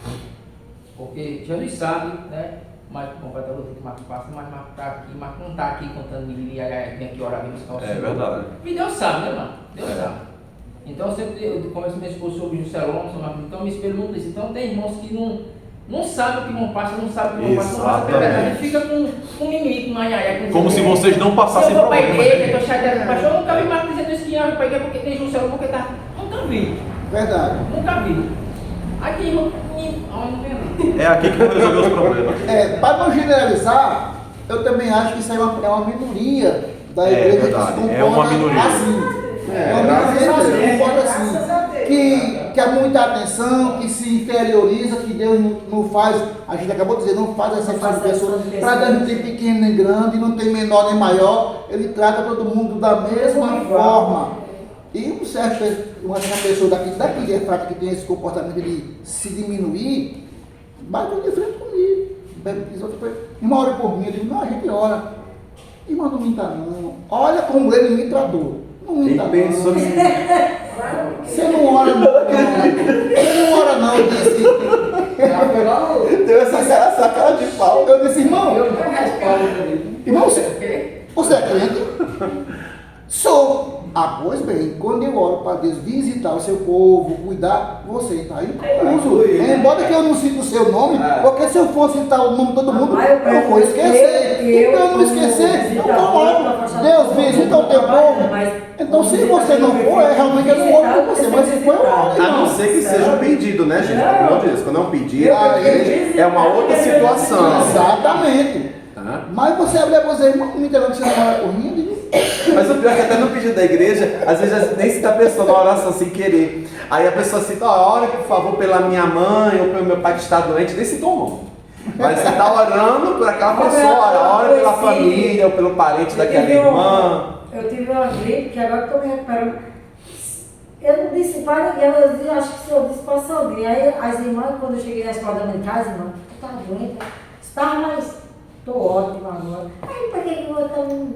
Porque Jesus sabe, né? Mas como vai estar outro que Marcos passa, mas Marcos está aqui, Marcos não está aqui contando mimimi, vem aqui orar, vem buscar o Senhor. É verdade. E Deus sabe, né, mano? Deus sabe. Então eu sempre converso com minha esposa sobre o Juscelon, então eu me espelho muito nisso. Então tem irmãos que não sabem o que irmão passa, não sabem o que irmão passa, não passa pela verdade, fica com mimimi, com ai, Como se vocês não passassem eu vou para a problema. igreja, estou chateado com o pastor, eu nunca vi Marcos dizendo isso que ia para a igreja porque tem Juscelon, porque tá. Nunca vi. Verdade. Nunca vi. Aqui não tem não. É aqui que vão resolver os problemas. Para não generalizar, eu também acho que isso aí é uma minoria da É igreja verdade, que se é uma comporta minoria. assim. É uma graças minoria a que se Deus. comporta assim. Que há muita atenção, que se inferioriza, que Deus não faz, a gente acabou de dizer, não faz essa faz pessoa. acepção de Para Deus não pessoas. tem pequeno nem grande, não tem menor nem maior, ele trata todo mundo da mesma forma. E uma certa pessoa daqui de Efrata que tem esse comportamento de se diminuir, bate de frente comigo. Diz outra coisa, irmão, ora por mim. Eu digo, não, a gente ora. Irmão, não minta não. Olha como ele me tratou. Não minta E pensou não. que Você não ora não. Você não ora não, eu disse. deu essa cara de pau. Eu disse, irmão, Eu não respondo. irmão, você é crente? Sou. Ah, pois bem, quando eu oro para Deus visitar o seu povo, cuidar, você está incluso. Embora que eu não cite o seu nome, porque se eu fosse citar o nome de todo mundo, eu vou esquecer. Então eu não esquecer, eu coloco. Deus visita o teu povo. Então se você não for, realmente eu não oro por você, mas se for, eu oro. A não ser que seja um pedido, né, gente? Pelo amor de Deus, quando é um pedido, aí é uma outra situação. Exatamente. Tá? Mas você abre a você, irmão, me entendeu que você não ora por mim? Eu digo, Mas o pior é que até no pedido da igreja, às vezes nem cita a pessoa na oração sem querer. Aí a pessoa cita, ó, ore por favor pela minha mãe ou pelo meu pai que está doente, nem citou o nome. Mas você está orando por aquela pessoa, ora pela família ou pelo parente daquela irmã. Eu tive uma gripe que agora estou me recuperando. Eu não disse para ninguém, eu acho que eu disse para a Sandrinha. Aí as irmãs, quando eu cheguei na escola da minha casa, irmã, eu estava doente, estava, mas estou ótima agora. Aí para que eu vou estar me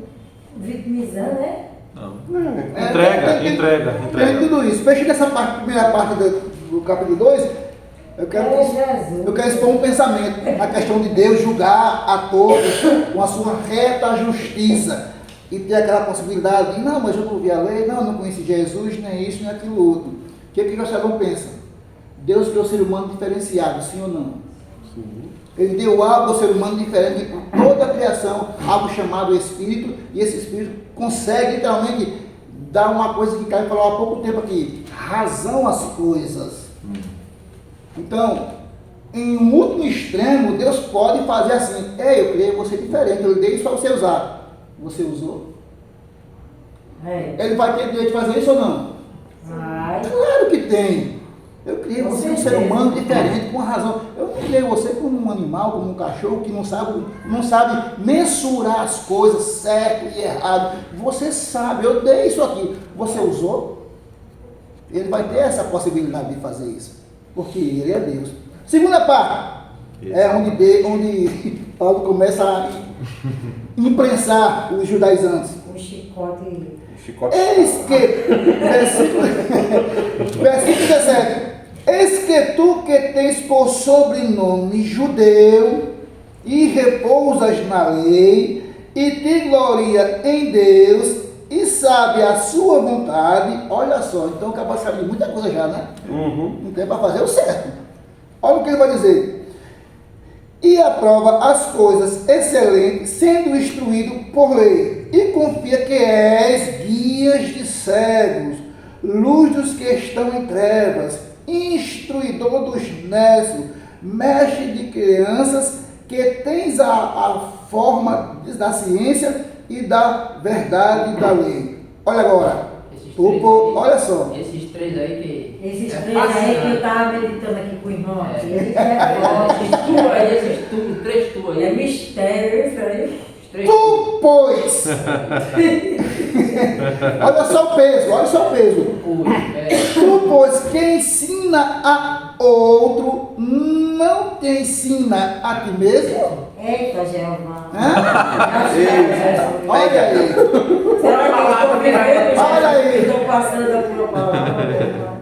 vitimizando, né? Não. Entrega. Tem tudo isso. Fechando essa primeira parte do capítulo 2, eu quero expor um pensamento na questão de Deus julgar a todos com a sua reta justiça. E ter aquela possibilidade de, não, mas eu não vi a lei, não conheci Jesus, nem isso, nem aquilo outro. O que o Josselão pensa? Deus criou o ser humano diferenciado, sim ou não? Sim. Ele deu algo ao ser humano diferente de toda a criação, algo chamado Espírito, e esse Espírito consegue literalmente dar uma coisa que Caio falou há pouco tempo aqui, razão às coisas. Então, em um último extremo, Deus pode fazer assim, eu criei você diferente, eu dei isso para você usar. Você usou? Ele vai ter direito de fazer isso ou não? Vai. Claro que tem. Eu criei Com você um ser certeza. humano diferente, com razão. Eu não criei você como um animal, como um cachorro que não sabe mensurar as coisas certo e errado. Você sabe, eu dei isso aqui. Você usou? Ele vai ter essa possibilidade de fazer isso. Porque ele é Deus. Segunda parte. É onde Paulo começa a imprensar os judaizantes. Um chicote. Eis que, versículo 17, eis que tu que tens por sobrenome judeu e repousas na lei e te gloria em Deus e sabe a sua vontade, olha só, então acaba sabendo muita coisa já, né? Não tem para fazer o certo. Olha o que ele vai dizer. E aprova as coisas excelentes, sendo instruído por lei, e confia que és guias de cegos, luz dos que estão em trevas, instruidor dos nécios, mestre de crianças, que tens a forma da ciência e da verdade e da lei. Olha agora, olha só. Esses três aí que. Esses três aí que eu estava meditando aqui com o irmão aqui. Eles é Esses três tu aí. É mistério isso aí. Tu, pois. Olha só o peso. Tu, pois, que ensina a outro, não te ensina a ti mesmo? Eita, Jeová. Olha aí. Olha aí. Estou passando a tua palavra.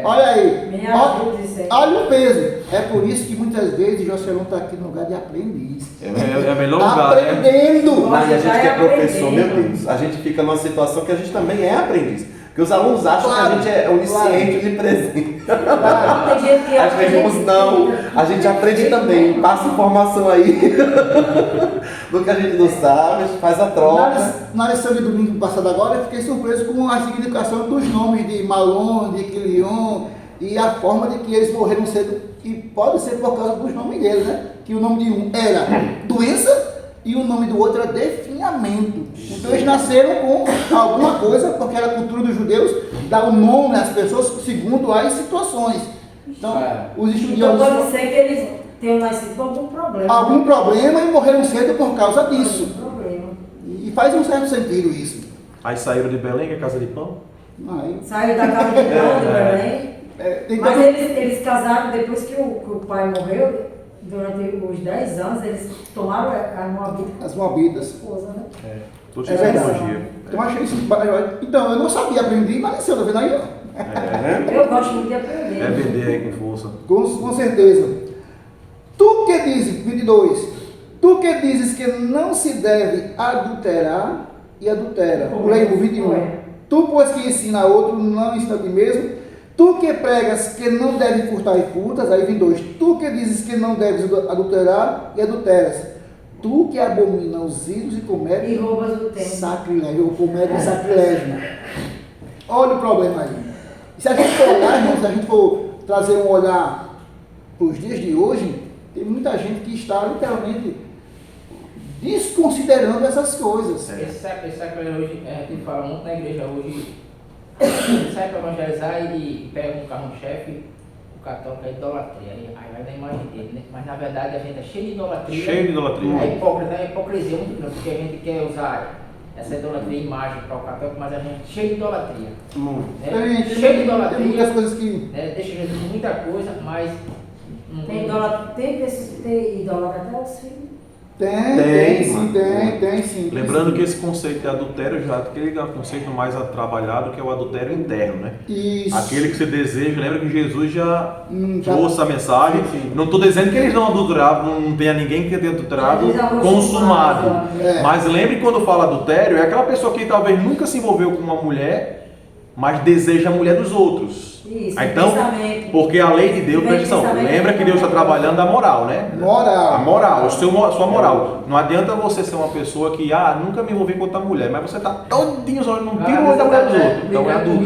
Olha aí. Me ajude, Senhor. Olha o peso. É por isso que muitas vezes o Jocelyn está aqui no lugar de aprendiz. É o melhor lugar, né? Aprendendo. Mas a gente que é vai professor, aprender. meu Deus, a gente fica numa situação que a gente também é aprendiz. Porque os alunos acham Claro, que a gente é onisciente claro. e presente. Tem gente que Às vezes não, a gente aprende também, passa informação aí do que a gente não sabe, a gente faz a troca. Na lição de domingo passado agora, eu fiquei surpreso com a significação dos nomes de Malon, de Quilion, E a forma de que eles morreram cedo, e pode ser por causa dos nomes deles, né? Que o nome de um era doença e o nome do outro era definhamento. Então eles nasceram com alguma coisa, porque era a cultura dos judeus, dar o nome às pessoas segundo as situações. Então, os Então estudiosos... pode ser que eles tenham nascido com algum problema. Algum problema e morreram cedo por causa disso. Algum problema. E faz um certo sentido isso. Aí saíram de Belém, que é casa de pão. Aí, Saiu da casa de pão de Belém. tem Mas também- eles casaram depois que o pai morreu, durante os 10 anos, eles tomaram a Moabita as como Moabitas. esposa, né? Tô te É verdade. psicologia. Então, achei isso. Então, eu não sabia, aprendi, mas nasceu, tá vendo aí? Ó? Eu gosto muito de aprender. É vender aí com força. Com certeza. Tu que dizes, 22, tu que dizes que não se deve adulterar e adultera. Pulei o 21. Tu, pois que ensina a outro, não ensina a ti mesmo. Tu que pregas que não deve furtar e furtas. Aí vem 2. Tu que dizes que não deves adulterar e adulteras. Tu que abomina os ídolos e comete E roubas o tempo. sacrilégio, ou comete sacrilégio. Olha o problema aí. E se a gente for olhar, irmão, se a gente for trazer um olhar para os dias de hoje, tem muita gente que está literalmente desconsiderando essas coisas. Esse sacrilégio hoje, a gente fala muito na igreja hoje, ele sai para evangelizar e pega um carro-chefe, o católico é idolatria, aí vai na imagem dele, né? Mas na verdade a gente é cheio de idolatria. Cheio de idolatria. É hipocrisia muito grande, porque a gente quer usar essa idolatria imagem para o católico, mas a gente é cheio de idolatria. Né? Tem Cheio de idolatria, muitas coisas que... né? Deixa Jesus muita coisa, mas Tem idólatra, tem pessoas que tem idólatra até os filhos. Tem mano. sim. Lembrando que esse conceito de adultério já aquele é um conceito mais trabalhado, que é o adultério interno, né? Isso. Aquele que você deseja, lembra que Jesus já já- trouxe a mensagem. Sim. Não estou dizendo que eles não adulteravam, não tenha ninguém que tenha adulterado Eles já consumado. É. Mas lembre que quando fala adultério, é aquela pessoa que talvez nunca se envolveu com uma mulher, mas deseja a mulher dos outros. Isso, Então, pensamento. porque a lei de Deus, presta atenção, Pensamento. lembra que Deus está trabalhando a moral, né? Moral. A moral, sua moral. Não adianta você ser uma pessoa que, nunca me envolvi com outra mulher, mas você está todinho só, não tira o olho da mulher dos outros. Então é adulto.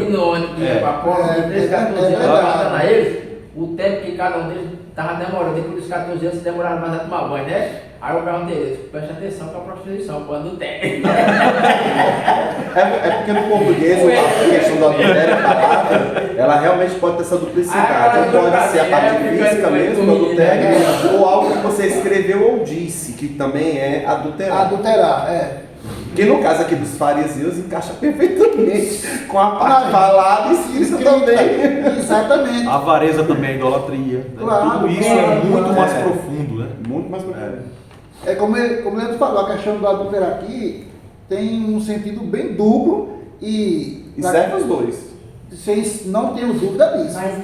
de pacote de 13, 14 anos, falando a eles, o tempo que cada um deles estava demorando, depois dos 14 anos, demorava mais a tomar banho, né? Aí eu perguntei a eles, presta atenção com a prostituição, quando tem. É porque no português a questão do adultério, a palavra, ela realmente pode ter essa duplicidade. Ou pode ser a parte física mesmo, do adultério, ou algo que você escreveu ou disse, que também é adulterar. Adulterar, é. Que no caso aqui dos fariseus encaixa perfeitamente com a parte Não, falada e escrita também. Exatamente. A avareza também é idolatria. Né? Claro, Tudo isso claro, é muito claro. mais profundo, né? Muito mais profundo. É como o Leandro falou, a questão do adulterar aqui tem um sentido bem duplo e serve os dois. vocês não tenham dúvida disso. Mas,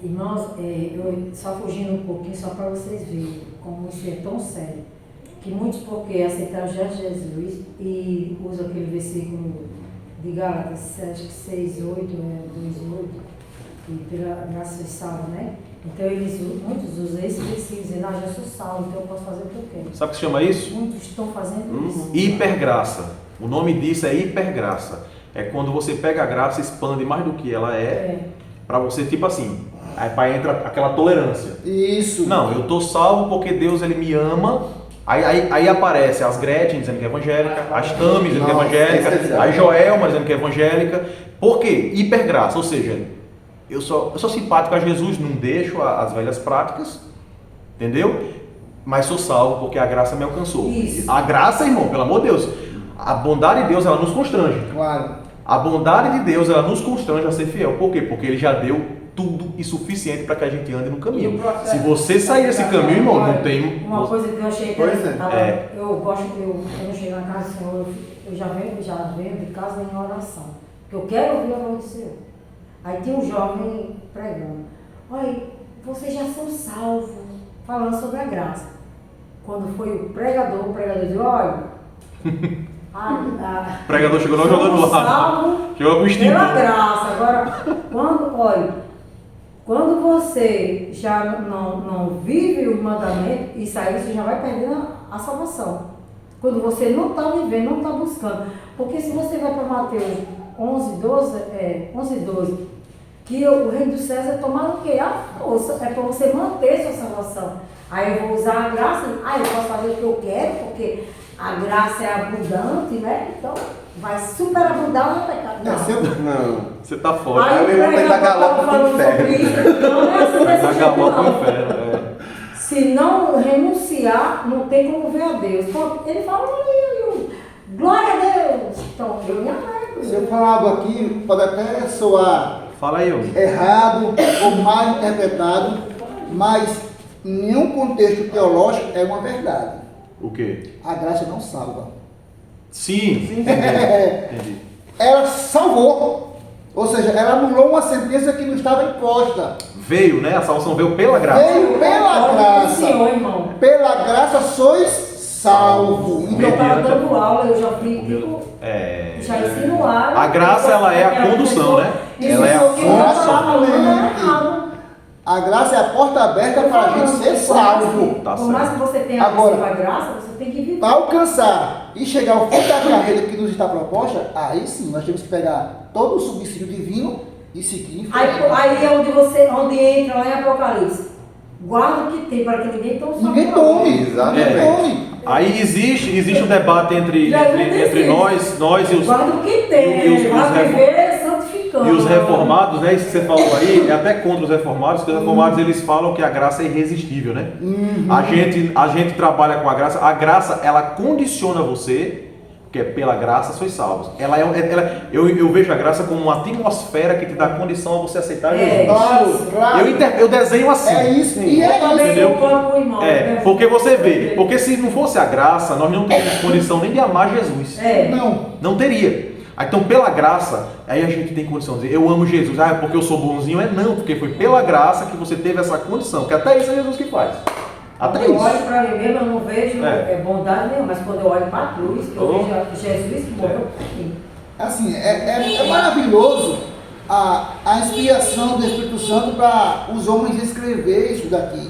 irmãos, eu só fugindo um pouquinho, só para vocês verem como isso é tão sério. Que muitos porque aceitaram já Jesus e usam aquele versículo de Gálatas 7, 6, 8, 2, 8, e pela graça e salvo, né? Então muitos usam esse versículo dizendo, já sou salvo, então eu posso fazer o que eu quero. Sabe o que se chama isso? Muitos estão fazendo isso. Hipergraça. O nome disso é hipergraça. É quando você pega a graça e expande mais do que ela é, para você, tipo assim, aí para entra aquela tolerância. Isso. Não, eu tô salvo porque Deus ele me ama. Aí aparece as Gretchen dizendo que é evangélica, as Tami dizendo que é evangélica, a Joelma dizendo que é evangélica. Por quê? Hipergraça, ou seja, eu sou simpático a Jesus, não deixo as velhas práticas, entendeu? Mas sou salvo porque a graça me alcançou. Isso. A graça, irmão, pelo amor de Deus, a bondade de Deus ela nos constrange. Claro. A bondade de Deus ela nos constrange a ser fiel. Por quê? Porque Ele já deu tudo e suficiente para que a gente ande no caminho. Se você sair desse caminho, irmão, não tem. Uma coisa que eu achei Pois é. interessante, eu quando eu chego na casa do Senhor, eu já venho de casa em oração. Porque eu quero ouvir a voz do Senhor. Aí tem um jovem pregando. Olha, vocês já são salvos, falando sobre a graça. Quando foi o pregador disse, olha, O pregador chegou não jogando somos lá. salvos Chegou com o extintor. pela graça. Agora, quando você já não vive o mandamento, isso aí você já vai perdendo a salvação. Quando você não está vivendo, não está buscando. Porque se você vai para Mateus 11, 12, que o reino dos céus é tomar o quê? A força, é para você manter sua salvação. Aí eu vou usar a graça, eu posso fazer o que eu quero, porque a graça é abundante, né? Então vai superabundar no pecado. Não. Você tá fora. Aí o irmão tem que dar galope pro inferno. Não é assim Vai desse dar jeito, galope no não. inferno. Se não renunciar, não tem como ver a Deus. Então, ele fala, glória a Deus. Então, eu me arrego. Se eu falar algo aqui, pode até soar Fala aí, homem. errado ou mal interpretado, mas em nenhum contexto teológico é uma verdade. O quê? A graça não salva. Sim. Entendi. Ela salvou, ou seja, ela anulou uma sentença que não estava imposta. Veio, né? A salvação veio pela graça. Veio pela graça. Senhor, irmão. Pela graça sois salvo. Eu Então, estava dando aula, eu já fui, já ensino A graça, ela é a condução, né? Ela é a condução. a graça é a porta aberta para a gente ser salvo. Tá Por mais que você tenha Agora, recebido a graça, você tem que viver. Para alcançar e chegar ao fim da carreira que nos está proposta, aí sim, nós temos que pegar todo o subsídio divino e seguir em frente. Aí é onde entra lá em Apocalipse. Guarda o que tem para que ninguém tome sua Ninguém glória. tome. Exatamente. Ninguém tome. Aí existe um debate entre nós e os, Guarda o que tem, e os vai viver santificando. e os reformados, né? Isso que você falou aí é até contra os reformados, porque os reformados eles falam que a graça é irresistível, né? A gente trabalha com a graça ela condiciona você, porque pela graça sois salvos. Eu vejo a graça como uma atmosfera que te dá condição a você aceitar Jesus. Claro. Eu desenho assim. É isso. E Eu é também isso. Entendeu? concordo com o irmão. né? Porque você vê, porque se não fosse a graça, nós não teríamos condição nem de amar Jesus. Não. Não teria. Então, pela graça, aí a gente tem condição de dizer, eu amo Jesus. É porque eu sou bonzinho? Não, porque foi pela graça que você teve essa condição. Que até isso é Jesus que faz. Até Eu isso. olho para mim mesmo, eu não vejo bondade nenhuma, mas quando eu olho para a cruz, eu vejo Jesus que morreu por mim. Assim, é maravilhoso a inspiração do Espírito Santo para os homens escrever isso daqui.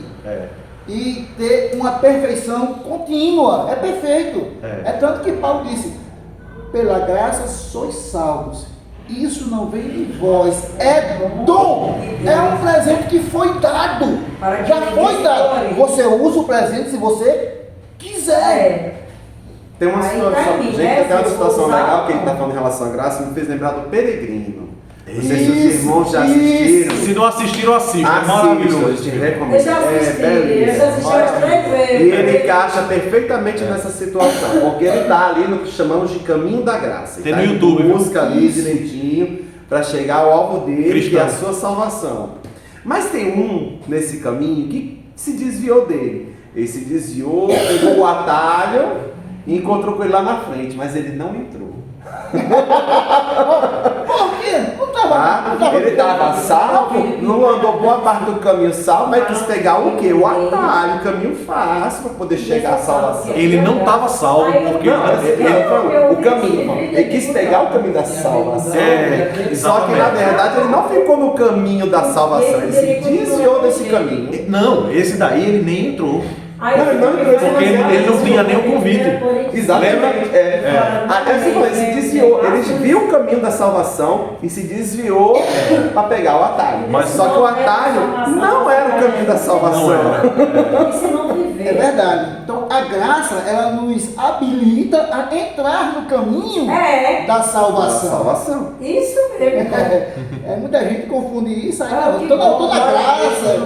E ter uma perfeição contínua. É perfeito. É tanto que Paulo disse, pela graça sois salvos. Isso não vem de vós, é dom, é um presente que foi dado, já foi dado. Você usa o presente se você quiser. Tem uma Aí situação, tá aí, gente, né? tem uma Se situação usar, legal que a gente está falando em relação à graça, me fez lembrar do Peregrino. Não sei se os irmãos já assistiram. Se não assistiram, assistam. É Assistam, eu maravilhoso. te recomendo. Eu já assisti, eu já assisti umas 3 vezes. E ele encaixa perfeitamente nessa situação, porque ele está ali no que chamamos de caminho da graça. Tem Ele no tá YouTube, viu? busca ali direitinho para chegar ao alvo dele, Cristão. que é a sua salvação. Mas tem um nesse caminho que se desviou dele. Ele se desviou, pegou o atalho e encontrou com ele lá na frente, mas ele não entrou. Por quê? Ele estava salvo, não andou boa parte do caminho salvo, mas quis pegar o quê? O atalho, o caminho fácil para poder chegar à salvação. Ele não estava salvo porque O caminho, ele quis pegar o caminho da salvação. Só que na verdade ele não ficou no caminho da salvação, ele se desviou desse caminho. Não, esse daí ele nem entrou. Porque ele não tinha nem o convite. Exatamente. Ele se desviou, ele viu o caminho da salvação e se desviou para pegar o atalho. Só que o atalho não era o caminho da salvação. É verdade. Então a graça, ela nos habilita a entrar no caminho da salvação. Isso mesmo. Muita gente confunde isso aí. Toda graça.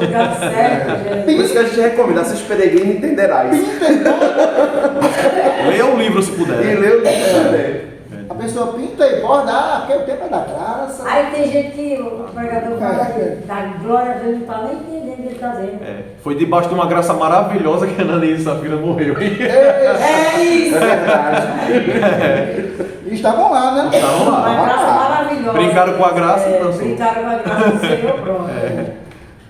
Por isso que a gente recomenda, assiste Peregrino e entenderá isso. Leia um livro se puder. E lê o livro também. A pessoa pinta e borda, porque o tempo é da graça. Aí tem gente que o pregador fala da glória a Deus, não está nem entendendo o que ele está dizendo. Foi debaixo de uma graça maravilhosa que a Ananias e Safira morreu. É isso! É verdade. E estavam lá, né? Estavam lá. Uma graça maravilhosa. Brincaram com a graça e dançou. Brincaram com a graça do Senhor, pronto.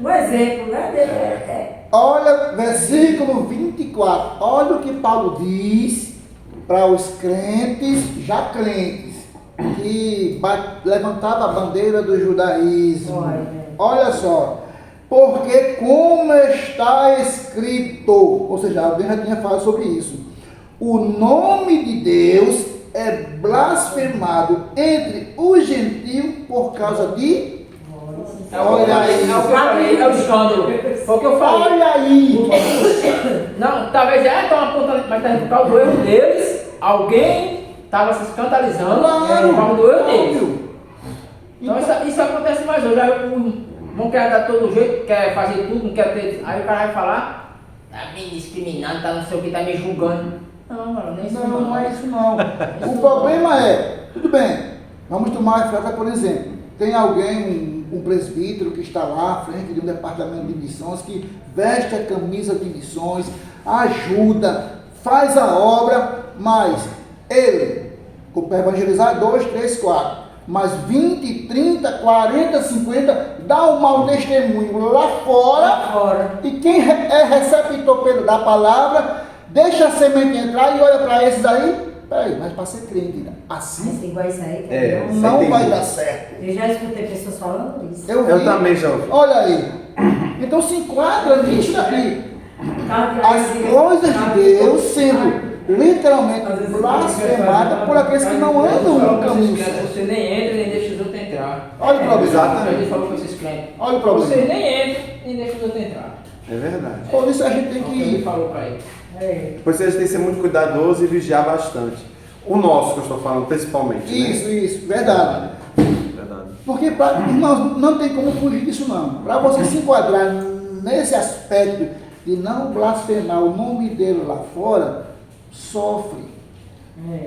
Um exemplo, né? Olha, versículo 24. Olha o que Paulo diz para os crentes, já crentes, que levantava a bandeira do judaísmo. Olha só. Porque como está escrito, ou seja, alguém já tinha falado sobre isso, o nome de Deus é blasfemado entre os gentios por causa de É o que eu falei, é o escândalo. Foi o que eu falei. Olha aí! Não, talvez estão apontando, mas por causa do erro deles, alguém estava se escandalizando por causa do erro deles. Então isso acontece mais hoje. Aí não quer dar todo jeito, quer fazer tudo, não quer ter. Aí o cara vai falar, tá me discriminando, tá não sei o que, tá me julgando. Não, mano, nem isso Não, não é isso não. O problema é, tudo bem, vamos tomar a frase, por exemplo, tem alguém, um presbítero que está lá à frente de um departamento de missões, que veste a camisa de missões, ajuda, faz a obra, mas ele, para evangelizar 2, 3, 4, mas 20, 30, 40, 50, dá um mau testemunho lá fora, e quem é receptor da palavra, deixa a semente entrar e olha para esses aí, peraí, mas para ser crente, assim igual isso aí, não vai dar certo. Eu já escutei pessoas falando isso. Eu também já ouvi. Olha aí, então se enquadra nisso daqui. As coisas de Deus sendo literalmente blasfemadas por aqueles que não andam no caminho certo. Você nem entra, nem deixa os outros entrar. Olha o problema. Exatamente. Ele falou com esses crentes. Olha o problema. Você nem entra, nem deixa os outros entrar. É verdade. Por isso a gente tem Ele que... falou para ele. Por isso a gente tem que ser muito cuidadoso e vigiar bastante. O nosso que eu estou falando, principalmente. Isso, verdade. Verdade. Porque não tem como fugir disso não. Para você se enquadrar nesse aspecto de não blasfemar o nome dele lá fora, sofre,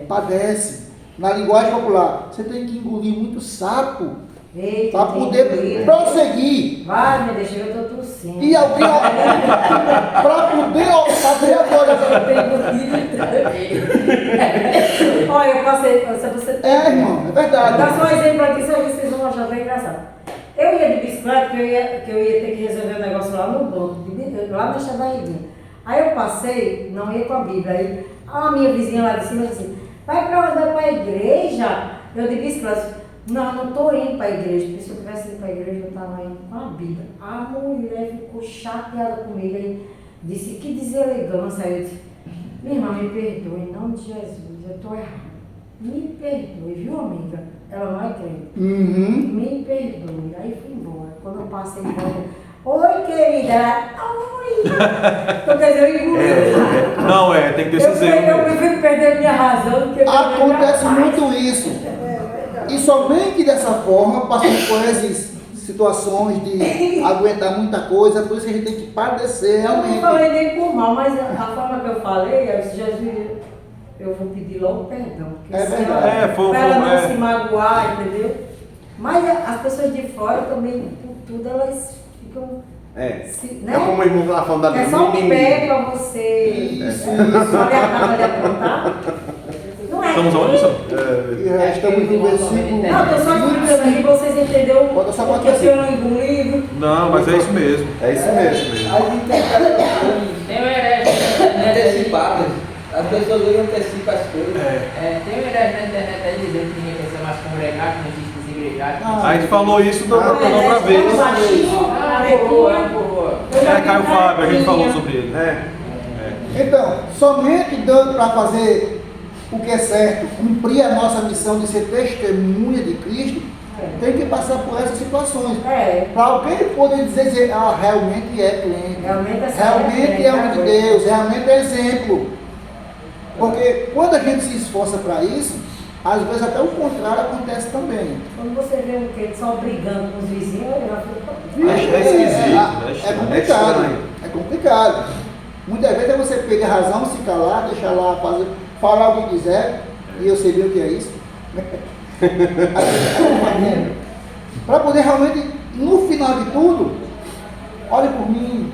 padece. Na linguagem popular, você tem que engolir muito sapo para poder prosseguir. Vai, me deixa, eu estou tossindo. E alguém, para poder abrir a porta. Olha, eu passei, você Irmão, é verdade. Dá só um exemplo aqui, só vocês vão achar bem engraçado. Eu ia de bicicleta, que eu ia ter que resolver um negócio lá no banco, lá na Xadaína. Aí eu passei, não ia com a Bíblia, aí a minha vizinha lá de cima disse assim, vai para onde? Para a igreja? Eu de bicicleta, não estou indo para a igreja, porque se eu tivesse ido para a igreja, eu estava indo com a Bíblia. A mulher ficou chateada comigo e disse, que deselegância. Aí eu disse, minha irmã, me perdoe, em nome de Jesus, eu estou errada. Me perdoe, viu, amiga? Ela não é crente. Me perdoe. Aí fui embora. Quando eu passei de volta, oi, querida. Oi. Então, quer dizer, eu engoli. Não, tem que ter esse Eu exemplo. prefiro perder minha razão do que Acontece muito isso. E somente dessa forma, passando por essas situações de aguentar muita coisa, por isso que a gente tem que padecer Eu não realmente. falei nem por mal, mas a forma que eu falei, eu disse, Jesus, eu vou pedir logo perdão. Porque É se verdade. Para ela não se magoar, entendeu? Mas as pessoas de fora também, por tudo, elas ficam... É né? como o irmão estava falando da É só um pé para você. Isso. Olha a cara de apontar. Não é. Estamos onde, senhor? E estamos no versículo. Não, estou só explicando aí, vocês entenderam Pode só porque acontecer. eu não engolido. Não, mas é isso mesmo. É isso mesmo. Tem um herege na internet aí. Antecipado. As pessoas hoje antecipam as coisas. Tem um herege na internet aí dizendo que ninguém precisa mais congregar, que não existe desigrejar. A gente falou isso da outra vez. Caio Fábio, a gente falou sobre ele. Então, somente dando para fazer o que é certo, cumprir a nossa missão de ser testemunha de Cristo, tem que passar por essas situações. Para alguém poder dizer, realmente é crente, realmente é homem de Deus, realmente é exemplo. Porque quando a gente se esforça para isso, às vezes até o contrário acontece também. Quando você vê um crente só brigando com os vizinhos, ele vai ficar... É esquisito, É complicado. É complicado. Muitas vezes é você pegar razão, se calar, deixar lá, falar o que quiser, e eu sei bem o que é isso. Para poder realmente, no final de tudo, olhe por mim,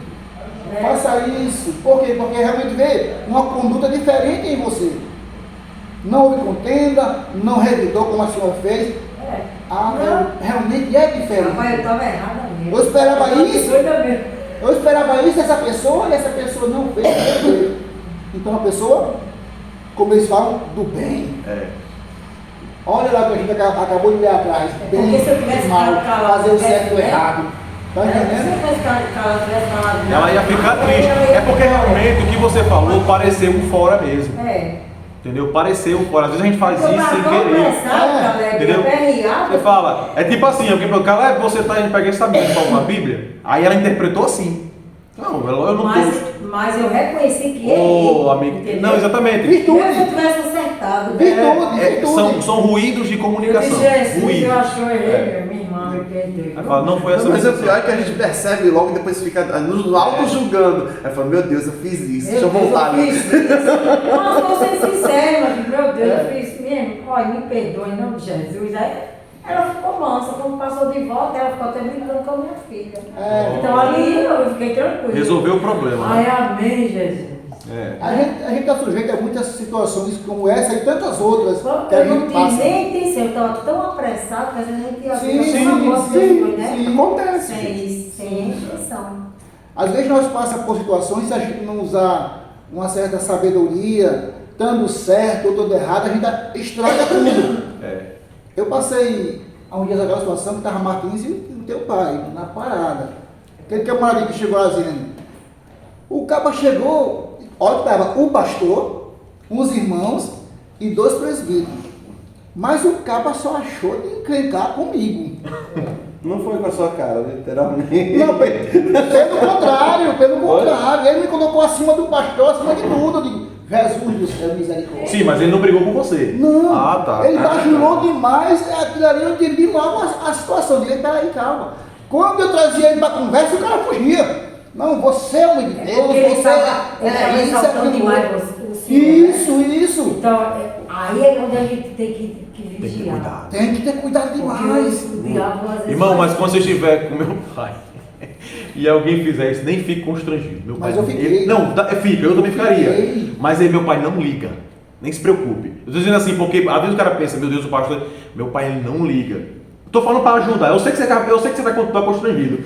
faça isso. Por quê? Porque realmente vê uma conduta diferente em você. Não houve contenda, não revidou como a senhora fez. Realmente é diferente. Mas eu estava errada mesmo. Eu esperava isso. Doida mesmo. Eu esperava isso dessa pessoa e essa pessoa não fez. Então a pessoa, como eles falam, do bem. Olha lá que a gente acabou de ler atrás. Bem, Porque se eu tivesse mal, calado, fazer o certo e o errado. Tá Se eu entendendo? tivesse falado... Ela ia ficar triste. É porque realmente o que você falou pareceu um fora mesmo. Entendeu? Pareceu um fora. Às vezes a gente faz isso sem querer. Entendeu? Entendeu? Ele fala, é tipo assim, alguém falou, Caleb, você tá indo pegar essa Bíblia para uma Bíblia? Aí ela interpretou assim. Não, eu não mas eu reconheci que Ô, amigo, entendeu? não, exatamente. Virtude. Se eu tivesse acertado, Virtude. São ruídos de eu comunicação. disse, Jesus, Ruídos. eu acho que eu errei, minha irmã me perdeu. Aí fala, não foi essa Mas o intenção. pior é que a gente percebe logo e depois fica nos auto-julgando. Aí fala, meu Deus, eu fiz isso, deixa eu voltar ali. Não, vou ser sincero, meu Deus, eu fiz mesmo. Olha, me perdoe em nome de Jesus. Aí ela ficou mansa, quando passou de volta, ela ficou até brincando com a minha filha. Então ali eu fiquei tranquila. Resolveu o problema. Ai, Né? amém, Jesus. É. A gente está sujeito a muitas situações como essa e tantas outras que a Eu não gente tinha passa. nem intenção, eu estava tão apressada que às vezes a gente ia Sim, ver alguma coisa depois, né? sim. Acontece. Sem intenção. Às vezes nós passamos por situações, se a gente não usar uma certa sabedoria, estando certo ou estando errado, a gente estraga tudo. É. Eu passei há um dia aquela situação que estava Martins e o teu pai, na parada. Aquele camaradinho que chegou assim, o caba chegou, olha que estava o pastor, uns irmãos e 2 presbíteros. Mas o caba só achou de encrencar comigo. Não foi com a sua cara, literalmente. Não, pelo contrário, ele me colocou acima do pastor, acima de tudo. Eu digo, Jesus do céu, misericórdia. Sim, mas ele não brigou com você. Não, Ah, tá. ele bajulou demais, aquilo ali eu entendi logo a situação dele. Peraí, calma. Quando eu trazia ele para conversa, o cara fugia. Não, você é um de Deus, Ele você estava isso, exaltando aquilo. demais o Senhor. Isso. Então, aí é onde a gente tem que Tem que vigiar. cuidar. Tem que ter cuidado demais. Porque o diabo às vezes Irmão, faz mas isso. quando você estiver com meu pai e alguém fizer isso, nem fique constrangido. Meu pai, Mas eu fiquei. Fica, eu também ficaria. Fiquei. Mas aí meu pai não liga. Nem se preocupe. Eu estou dizendo assim, porque às vezes o cara pensa, meu Deus, o pastor, meu pai ele não liga. Estou falando para ajudar. Eu sei que você vai continuar constrangido.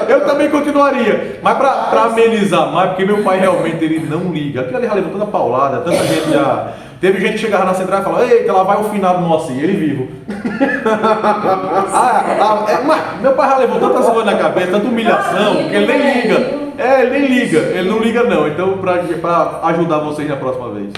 Eu também continuaria. Mas para amenizar mais, porque meu pai realmente ele não liga. Aquilo ali já levou tanta paulada, tanta gente já. Teve gente que chegava na central e falava, eita, lá vai o finado Moacir, ele vivo. Mas meu pai já levou tantas coisas na cabeça, tanta humilhação, que ele nem liga. Ele nem liga, ele não liga não. Então, para ajudar vocês na próxima vez.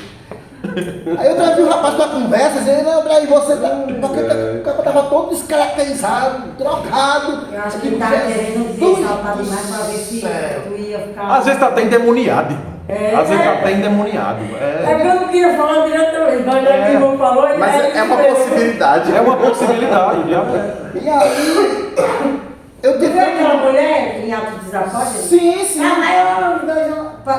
Aí eu trazia o rapaz para conversa, dizendo, não, Braí, você tá. Porque o cara estava todo descaracterizado, drogado. Eu acho que ele estava querendo exaltar demais para ver se tu ia ficar. Às vezes está até endemoniado, irmão. Às vezes está até endemoniado. É que eu não queria falar diretamente, mas já que o irmão falou, Mas é uma possibilidade. É uma possibilidade, diabo. E aí, eu Tu viu tive. aquela mulher em Atos dos Apóstolos? Sim.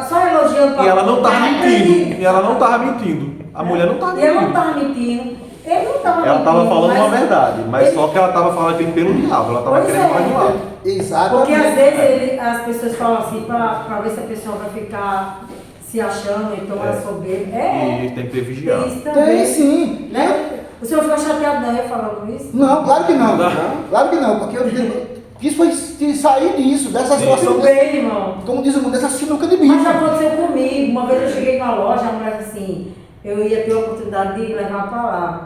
Só elogiando E ela não estava Ela mentindo. acredita. E ela não estava mentindo. A mulher não estava E ela não mentindo. estava mentindo. Ele não estava mentindo. Ela estava falando mas uma verdade, mas ele- só que ela estava falando aquilo pelo diabo. Ela estava Pois querendo é. manipular. Exatamente. Porque às vezes as pessoas falam assim para ver se a pessoa vai ficar se achando, então ela soberba. E tem que ter vigiado. Tem isso também. Tem sim. Né? O senhor ficou chateado daí falando isso? Não, claro que não. Claro que não, porque eu quis foi sair disso, dessa situação. Tudo bem, irmão. Como diz o mundo, dessa sinuca de Mas bicho. já aconteceu comigo. Uma vez eu cheguei na loja, a mulher disse assim, eu ia ter a oportunidade de levar a palavra.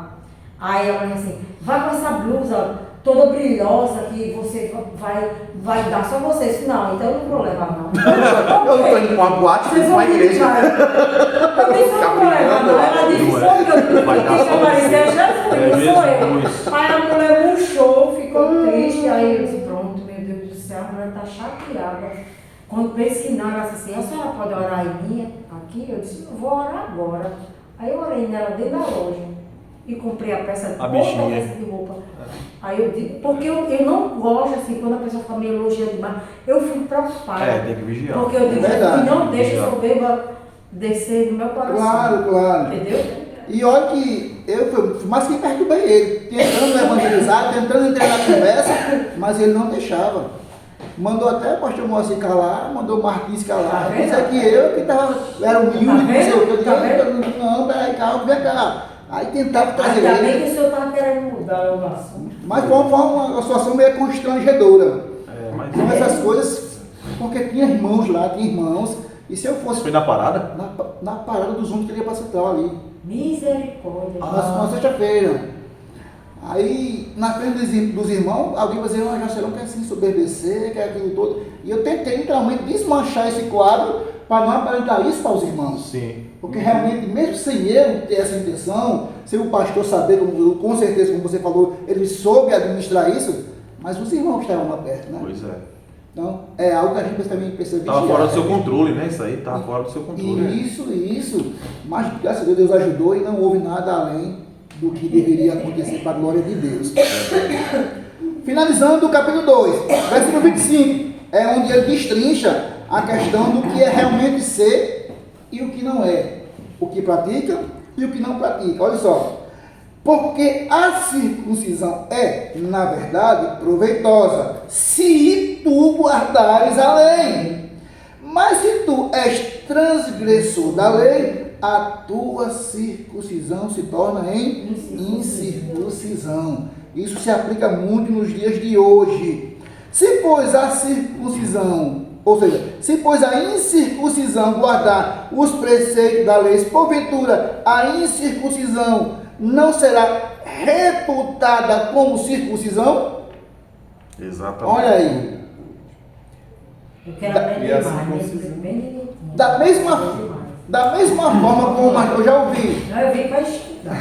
Aí a mulher disse assim, vai com essa blusa toda brilhosa que você vai dar só você. Eu disse, não, então eu não vou levar não. Eu não estou indo para uma boate, Vocês fui para vão uma igreja. Eu disse, eu não vou levar não. Ela disse, Não é. foi eu Vai dar quem só chamaria você. é Jesus, É não sou eu. Jesus. Aí a mulher murchou, ficou triste. Aí eu disse, pronto, meu Deus do céu, a mulher está chateada. Quando pensei não, ela disse assim, a senhora pode orar em mim aqui? Eu disse, eu vou orar agora. Aí eu orei nela dentro da loja e comprei a peça de A bichinha. peça de roupa. Aí eu digo, porque eu não gosto assim, quando a pessoa fica me elogiando demais, eu fico preocupada. Tem que vigiar. Porque eu digo Verdade. que não deixa Vigiar. soberba descer no meu coração. Claro. Entendeu? E olha que eu fui mais que perturbei ele, tentando evangelizar, tentando entrar na conversa, mas ele não deixava. Mandou até o pastor Moacir calar, mandou o Martins calar. Tá vendo? Isso aqui eu que era humilde, Tá não sei o que. Eu vendo? Tá digo, não, peraí, calma, vem cá. Aí tentava trazer Ainda bem ele. que o senhor estava querendo mudar o assunto. Mas foi uma situação meio constrangedora. Mas Então essas coisas, porque tinha irmãos lá, tinha irmãos, e se eu fosse foi na parada? na parada dos homens que ele ia para central ali, Misericórdia. na sexta-feira. Aí, na frente dos irmãos, alguém vai dizer, já serão quer se ensoberbecer, quer aquilo todo. E eu tentei literalmente desmanchar esse quadro para não aparentar isso para os irmãos. Sim. Porque realmente, mesmo sem eu ter essa intenção, sem o pastor saber, com certeza, como você falou, ele soube administrar isso, mas os irmãos estavam lá perto, né? Pois é. Então, é algo que a gente também precisa Estava vigiar. fora do seu controle, né? Isso aí estava fora do seu controle. Isso. Mas, graças a Deus ajudou e não houve nada além do que deveria acontecer para a glória de Deus. Finalizando o capítulo 2, versículo 25, é onde ele destrincha a questão do que é realmente ser e o que não é. O que pratica e o que não pratica. Olha só. Porque a circuncisão é, na verdade, proveitosa, se tu guardares a lei. Mas se tu és transgressor da lei, a tua circuncisão se torna em incircuncisão. Isso se aplica muito nos dias de hoje. Se, pois, a circuncisão, ou seja, se, pois, a incircuncisão guardar os preceitos da lei, porventura a incircuncisão não será reputada como circuncisão? Exatamente. Olha aí. Eu quero aprender essa mais, circuncisão? bem direitinho. Da mesma forma como eu já ouvi, Não, eu vim para estudar.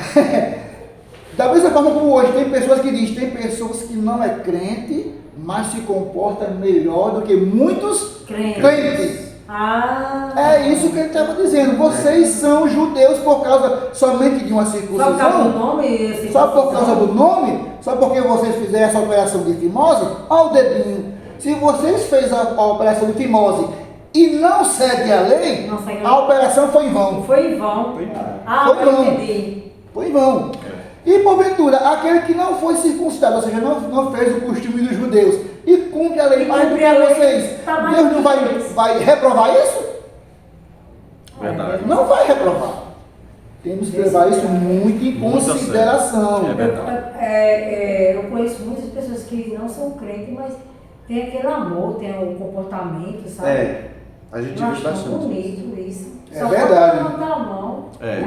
da mesma forma como hoje, tem pessoas que dizem, tem pessoas que não é crente, mas se comporta melhor do que muitos crentes. Ah. É isso que ele estava dizendo. Vocês são judeus por causa somente de uma Só por causa do circuncisão? nome? Só por causa do nome? Só porque vocês fizeram essa operação de fimose? Olha o dedinho. Se vocês fez a operação de fimose e não segue a lei, Não segue a lei. a operação foi em vão. Foi em vão. Ah, Foi eu vão. entendi. Foi em vão. E porventura, aquele que não foi circuncidado, ou seja, não fez o costume dos judeus, e cumpre a lei mais do cumpre que a lei, vocês, tá mais Deus não do que isso. vai reprovar isso? Verdade. Não vai reprovar. Temos que levar isso muito em Muito a consideração. sério. É verdade. Eu conheço muitas pessoas que não são crentes, mas tem aquele amor, tem o comportamento, sabe? É, a gente Eu vê acho tão bastante. bonito isso. É Só verdade. falta levantar a mão, É.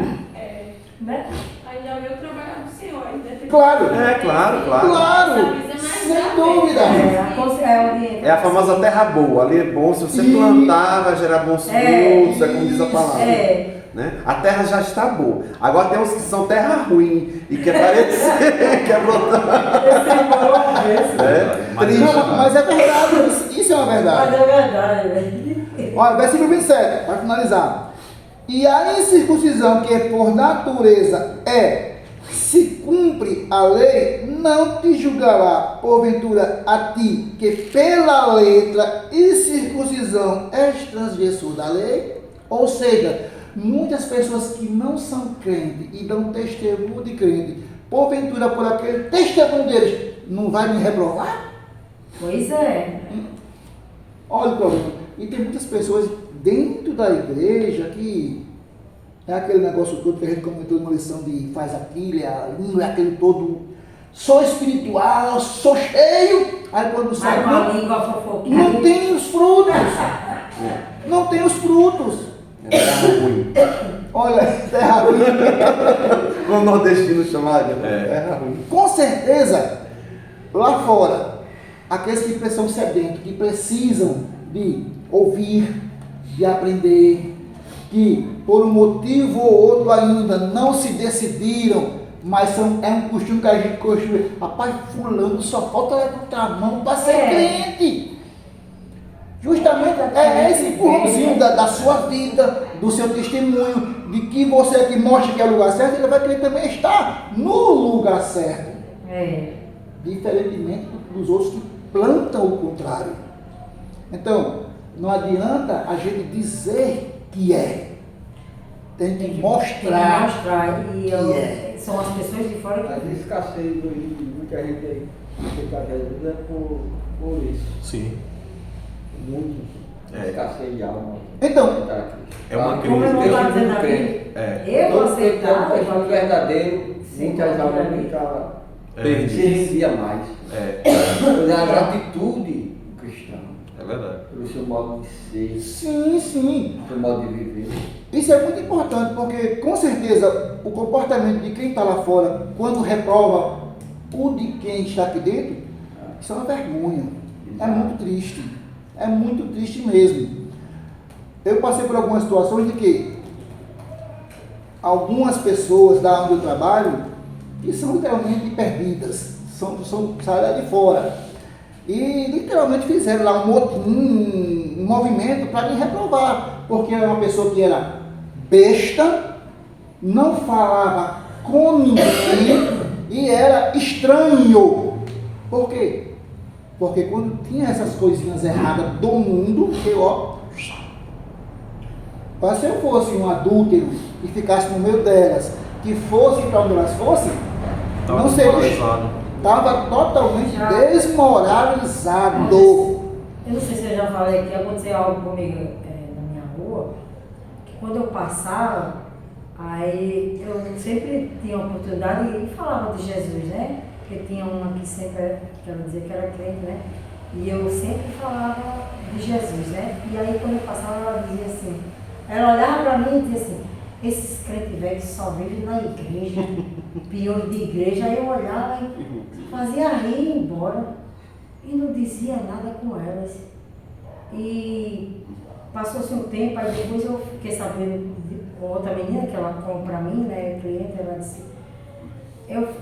né? Aí já veio trabalhar do Senhor, né? Claro. É, claro. Claro, sem dúvida. É a famosa terra boa. Ali é bom, se você E- plantar, vai gerar bons frutos, é como diz a palavra. É. Né? A terra já está boa. Agora tem uns que são terra ruim e quer parecer, quer brotar. Mas, Não, mas é verdade, isso é uma Mas verdade. é verdade, velho. Olha, versículo 27, para finalizar. E a incircuncisão, que por natureza se cumpre a lei, não te julgará, porventura, a ti, que pela letra e circuncisão és transgressor da lei? Ou seja, muitas pessoas que não são crentes e dão testemunho de crente, porventura, por aquele testemunho deles, não vai me reprovar? Pois é. Olha o problema. E tem muitas pessoas dentro da igreja que é aquele negócio todo que a gente comentou numa lição de faz aquilo, é aquele todo, sou espiritual, sou cheio, aí quando sai, Sai com a língua fofoquinha. não tem os frutos. Não tem os frutos. É terra ruim. Olha, terra ruim. Como o nordestino chamaria, né? É. Terra ruim. Com certeza, lá fora, aqueles que são sedentos, que precisam de ouvir, de aprender, que por um motivo ou outro ainda não se decidiram, mas é um costume que a gente costuma. Rapaz, fulano só falta levantar a mão para ser crente. Justamente é esse empurrãozinho da sua vida, do seu testemunho, de que você que mostra que é o lugar certo, ele vai querer também estar no lugar certo. É. Diferentemente dos outros que plantam o contrário. Então, não adianta a gente dizer que é. Tem que mostrar. E são as pessoas de fora que. A escassez de muita gente aí, que está Jesus é por isso. sim. Muito. Escassez de alma. Então, É uma Como eu não crise. estava dizendo crente. aqui, É. eu vou aceitar. Todo o verdadeiro, muitas almas que estavam perdia mais. É. Pois é a gratitude do cristão, É verdade. pelo seu modo de ser, sim. pelo seu modo de viver. Isso é muito importante, porque com certeza o comportamento de quem está lá fora, quando reprova o de quem está aqui dentro, isso é uma vergonha. É muito triste. É muito triste mesmo. Eu passei por algumas situações de que algumas pessoas da onde eu trabalho que são literalmente perdidas, saem lá de fora. E literalmente fizeram lá um movimento para me reprovar, porque era uma pessoa que era besta, não falava com ninguém e era estranho. Por quê? Porque quando tinha essas coisinhas erradas do mundo, mas se eu fosse um adúltero e ficasse no meio delas, que fosse para onde elas fossem, não seria. Estava totalmente desmoralizado. Eu não sei se eu já falei aqui, aconteceu algo comigo na minha rua, que quando eu passava, aí eu sempre tinha a oportunidade e falava de Jesus, né? Porque tinha uma que sempre, que ela dizia que era crente, né? E eu sempre falava de Jesus, né? E aí quando eu passava, ela dizia assim, ela olhava para mim e dizia assim, esses crentes velhos só vivem na igreja, pior de igreja. Aí eu olhava e fazia rir e ia embora. E não dizia nada com elas. E passou-se um tempo, aí depois eu fiquei sabendo com outra menina que ela compra para mim, né, cliente, ela disse,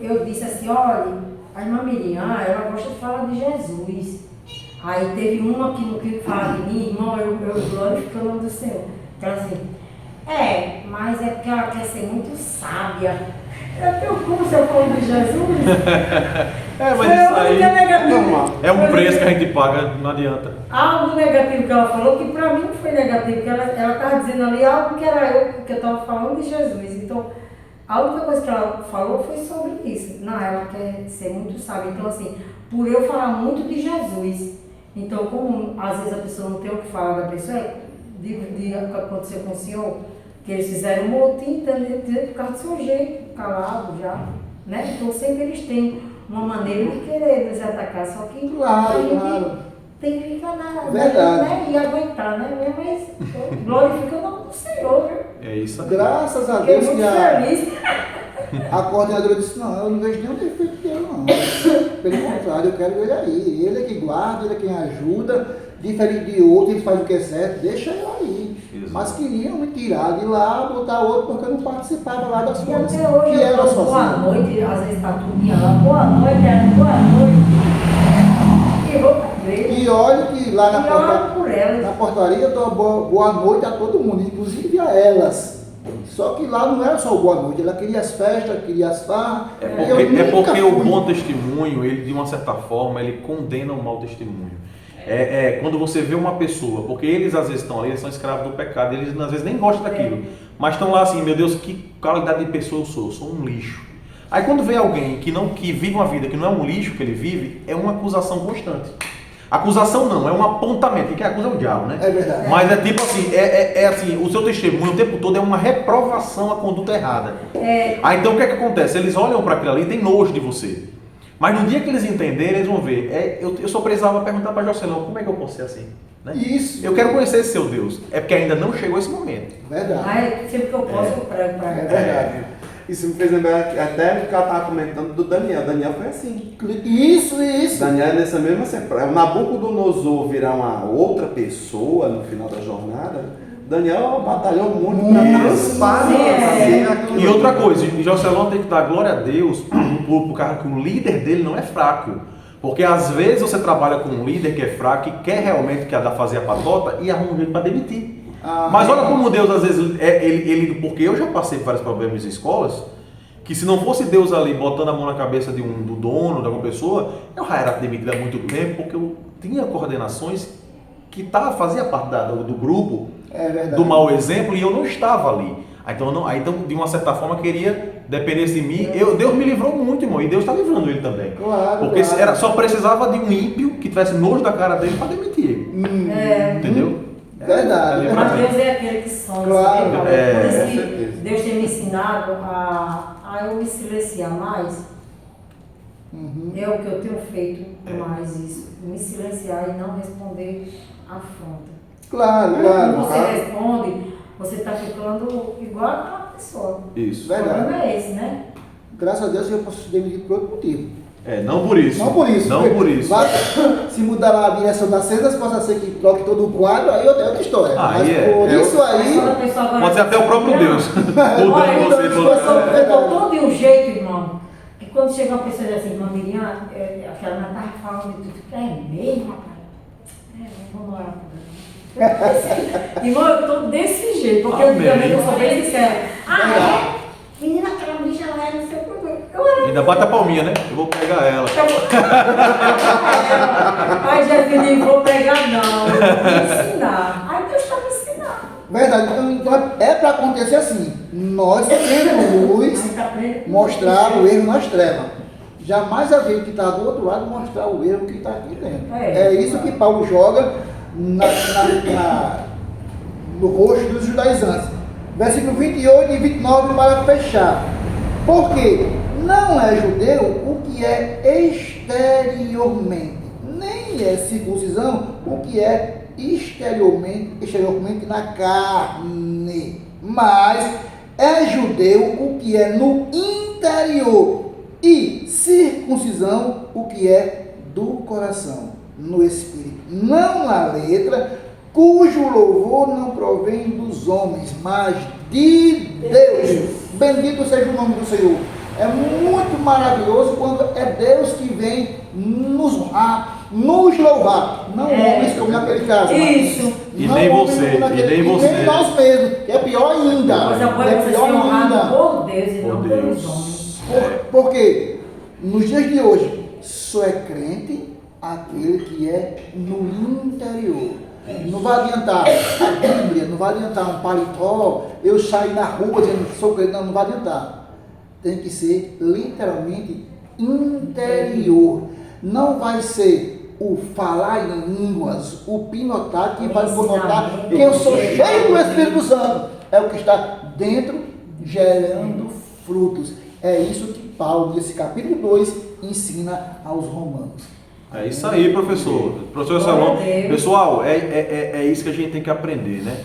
eu disse assim, olha, a irmã Miriam, ela gosta de falar de Jesus. Aí teve uma que não queria falar de mim, irmão, eu glorifico o nome do Senhor. Ela assim, mas é porque ela quer ser muito sábia. Eu tenho curso, eu falo de Jesus. Mas isso aí é um preço que a gente paga, não adianta. Algo negativo que ela falou, que pra mim não foi negativo, porque ela estava dizendo ali algo que era eu, porque eu estava falando de Jesus. Então, a única coisa que ela falou foi sobre isso. Não, ela quer ser muito sábia. Então, assim, por eu falar muito de Jesus, então, como às vezes a pessoa não tem o que falar da pessoa, digo o que aconteceu com o senhor, que eles fizeram um motim por causa do seu jeito, calado já, né? Então sempre eles têm uma maneira de querer nos atacar, só que Claro, a gente claro. tem que ficar Verdade. né? E aguentar, né? Mas glorifica o nome do Senhor, viu? É isso aí. Graças a Fiquei Deus muito que feliz. a coordenadora disse, não, eu não vejo nenhum defeito dele, não. Pelo contrário, eu quero ele aí. Ele é que guarda, ele é quem ajuda, diferente de outro, ele faz o que é certo, deixa ele aí. Exato. Mas queriam me tirar de lá, botar outro, porque eu não participava lá das E coisas. até hoje Que eu era dou boa sozinho. noite, às vezes tá tudo lá, boa noite, boa noite. E vou pra igreja. E olha que lá E oro por elas. na portaria eu dou boa noite a todo mundo, inclusive a elas. Só que lá não era só o boa noite, ela queria as festas, queria as farras. É porque o bom testemunho, ele de uma certa forma, ele condena o mau testemunho. Quando você vê uma pessoa, porque eles às vezes estão ali, eles são escravos do pecado, eles às vezes nem gostam daquilo, mas estão lá assim, meu Deus, que qualidade de pessoa eu sou um lixo. Aí quando vê alguém que vive uma vida que não é um lixo que ele vive, é uma acusação constante. Acusação não, é um apontamento, quem acusa é o diabo, né? É verdade. Mas é tipo assim, assim, o seu testemunho o tempo todo é uma reprovação à conduta errada. Aí então o que é que acontece? Eles olham para aquilo ali e tem nojo de você. Mas no dia que eles entenderem, eles vão ver. Eu só precisava perguntar para Jocelão, como é que eu posso ser assim? Né? Isso. Eu quero conhecer esse seu Deus. É porque ainda não chegou esse momento. Verdade. Mas sempre que eu posso, eu prego pra É ela. verdade. Isso me fez lembrar até o que ela estava comentando do Daniel. Daniel foi assim. Isso. Daniel é nessa mesma sequência. O Nabucodonosor virar uma outra pessoa no final da jornada. Daniel batalhou muito para transparecer aquilo. E outra coisa, o Jocelão tem que dar glória a Deus por causa que o líder dele não é fraco. Porque às vezes você trabalha com um líder que é fraco e quer realmente fazer a patota e arruma um jeito para demitir. Mas olha como Deus às vezes, porque eu já passei por vários problemas em escolas, que se não fosse Deus ali botando a mão na cabeça do dono, de alguma pessoa, eu já era demitido há muito tempo, porque eu tinha coordenações que fazia parte do grupo, do mau exemplo, e eu não estava ali. Então, de uma certa forma, queria depender de mim. Deus me livrou muito, irmão, e Deus está livrando ele também. Claro, porque claro. só precisava de um ímpio que tivesse nojo da cara dele para demitir ele. Entendeu? Verdade. Mas Deus é aquele que sonha. Claro. Por isso com que certeza. Deus tem me ensinado a eu me silenciar mais. É o que eu tenho feito mais isso. Me silenciar e não responder afronta. Claro. Quando você responde, você está ficando igual àquela pessoa. Isso. O Verdade. problema é esse, né? Graças a Deus eu posso ser demitido por outro motivo. Não por isso. Não por isso. Não por isso. Se mudar lá a direção das cenas, possa ser que troque todo o quadro, aí é outra história. Mas por isso aí. Pode ser até o próprio Deus. Mudando você todo. Faltou de um jeito, irmão, que quando chega uma pessoa e diz assim, irmã Miriam, aquela não estava falando de tudo. É mesmo, rapaz? Vamos orar por Deus. Irmão, eu estou desse jeito, porque antigamente eu sou bem sincera. Menina, aquela bicha lá é não sei o que. Ainda bate a palminha, né? Eu vou pegar ela. Ai, Jesus, vou pegar não, eu vou me ensinar. Ai, Deus está me ensinando. Verdade, então é para acontecer assim. Nós temos mostrar o erro nas trevas. Jamais alguém que está do outro lado mostrar o erro que está aqui dentro. É isso que Paulo joga no rosto dos judaizantes. Versículo 28 e 29 para fechar. Porque não é judeu o que é exteriormente, nem é circuncisão o que é exteriormente na carne, mas é judeu o que é no interior e circuncisão o que é do coração, no espírito, não na letra, cujo louvor não provém dos homens, mas de Deus. Bendito seja o nome do Senhor. É muito maravilhoso quando é Deus que vem nos honrar, nos louvar. Não homens como naquele caso. Isso. E nem você. E nem nós mesmos, que é pior ainda. Mas agora você ser honrado por Deus e não pelos homens. Porque nos dias de hoje só é crente aquele que é no interior. Não vai adiantar a Bíblia, não vai adiantar um paletó, eu sair na rua dizendo que sou crente, não vai adiantar. Tem que ser literalmente interior. Não vai ser o falar em línguas, o pinotar que vai notar que eu sou cheio do Espírito Santo. É o que está dentro, gerando frutos. É isso que Paulo, nesse capítulo 2, ensina aos romanos. É isso aí, professor. Professor Salom. Pessoal, é isso que a gente tem que aprender, né?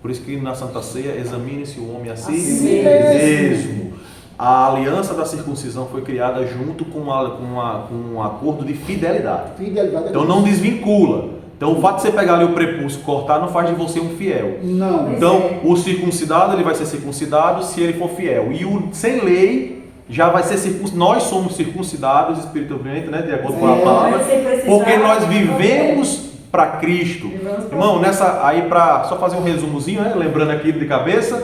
Por isso que na Santa Ceia, examine-se o homem a si mesmo. A aliança da circuncisão foi criada junto com um acordo de fidelidade. Então não desvincula. Então o fato de você pegar ali o prepúcio e cortar não faz de você um fiel. Não. Então o circuncidado ele vai ser circuncidado se ele for fiel. E o sem lei já vai ser circuncidado. Nós somos circuncidados espiritualmente, né? De acordo com a palavra. Porque nós vivemos para Cristo. Irmão, só fazer um resumozinho, né? Lembrando aqui de cabeça,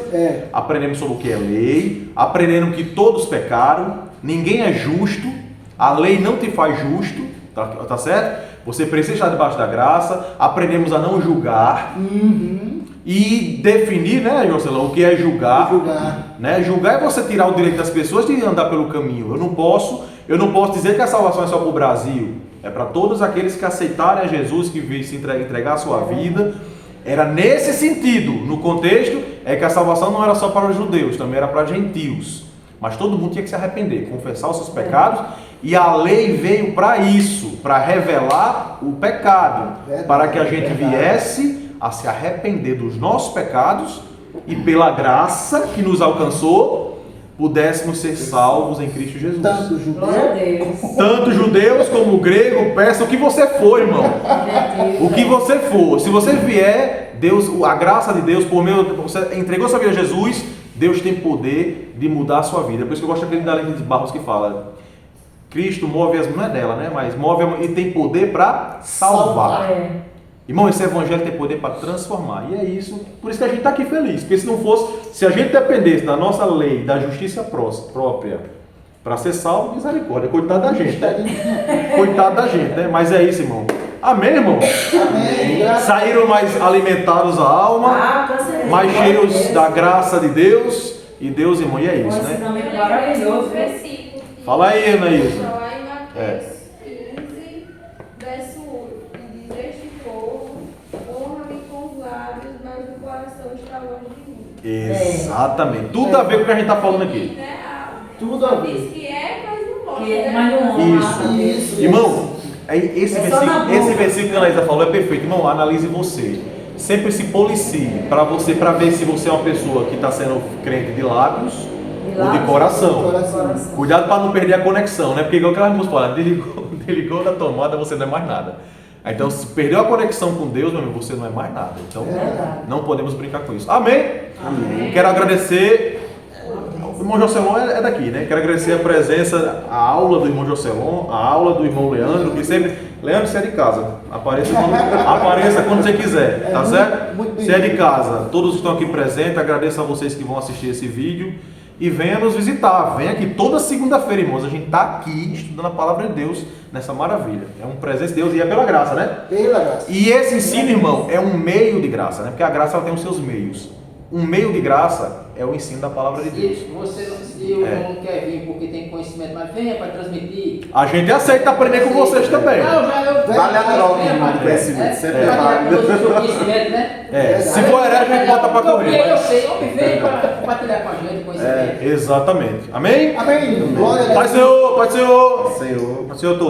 aprendemos sobre o que é lei, aprendendo que todos pecaram, ninguém é justo, a lei não te faz justo, tá certo? Você precisa estar debaixo da graça, aprendemos a não julgar e definir, né, Jocelyn, o que é julgar. Né? Julgar é você tirar o direito das pessoas de andar pelo caminho. Eu não posso dizer que a salvação é só para o Brasil. É para todos aqueles que aceitarem a Jesus, que veio se entregar a sua vida. Era nesse sentido, no contexto, é que a salvação não era só para os judeus, também era para gentios. Mas todo mundo tinha que se arrepender, confessar os seus pecados. E a lei veio para isso, para revelar o pecado. Para que a gente viesse a se arrepender dos nossos pecados e pela graça que nos alcançou, pudéssemos ser salvos em Cristo Jesus. Tanto judeus como grego, persa, o que você for, irmão. O que você for. Se você vier, Deus, a graça de Deus, por meio, você entregou sua vida a Jesus, Deus tem poder de mudar a sua vida. Por isso que eu gosto daquele da Lenda de Barros que fala: Cristo move não é dela, né? Mas move e tem poder para salvar. Irmão, esse evangelho tem poder para transformar. E é isso. Por isso que a gente está aqui feliz. Porque se não fosse, se a gente dependesse da nossa lei, da justiça própria, para ser salvo, misericórdia. Coitado da gente, né? Coitado da gente, né? Mas é isso, irmão. Amém, irmão? Amém. Saíram mais alimentados a alma, mais cheios da graça de Deus. E Deus, irmão, e é isso, né? Maravilhoso. Fala aí, Anaísa. Lá em Mateus 15, verso 8. E diz: Este povo honra-me com os lábios, mas o coração está longe de mim. Exatamente. Tudo a ver com o que a gente está falando aqui. Tudo a ver. Diz que mas não mostra. Mas não honra. Isso. Irmão, esse versículo que a Anaísa falou é perfeito. Irmão, analise você. Sempre se policie para ver se você é uma pessoa que está sendo crente de lábios ou de coração. Coração. Cuidado para não perder a conexão, né? Porque igual aquela música fala, desligou da tomada, você não é mais nada. Então, se perdeu a conexão com Deus, meu amigo, você não é mais nada. Então, não podemos brincar com isso. Amém? Amém. Quero agradecer. O irmão Jocelon é daqui, né? Quero agradecer a presença, a aula do irmão Jocelon, a aula do irmão Leandro, que sempre. Leandro, você é de casa. Apareça quando você quiser, tá certo? Você é de casa. Todos que estão aqui presentes, agradeço a vocês que vão assistir esse vídeo. E venha nos visitar. Venha aqui toda segunda-feira, irmãos. A gente está aqui estudando a palavra de Deus nessa maravilha. É um presente de Deus e é pela graça, né? Pela graça. E esse ensino, irmão, é um meio de graça, né? Porque a graça ela tem os seus meios. Um meio de graça é o ensino da palavra de Deus. Se o irmão não quer vir porque tem conhecimento, mas venha para transmitir. A gente aceita aprender com vocês também. Vale a troca, irmão, de conhecimento. Sempre vale. Conhecimento, né? Se for herege, a gente bota para correr. Eu sei, homem, vem para compartilhar com a gente conhecimento. Exatamente. Amém? Amém. Glória a Deus. Pai Senhor, Pai Senhor. Senhor. Pai Senhor todo.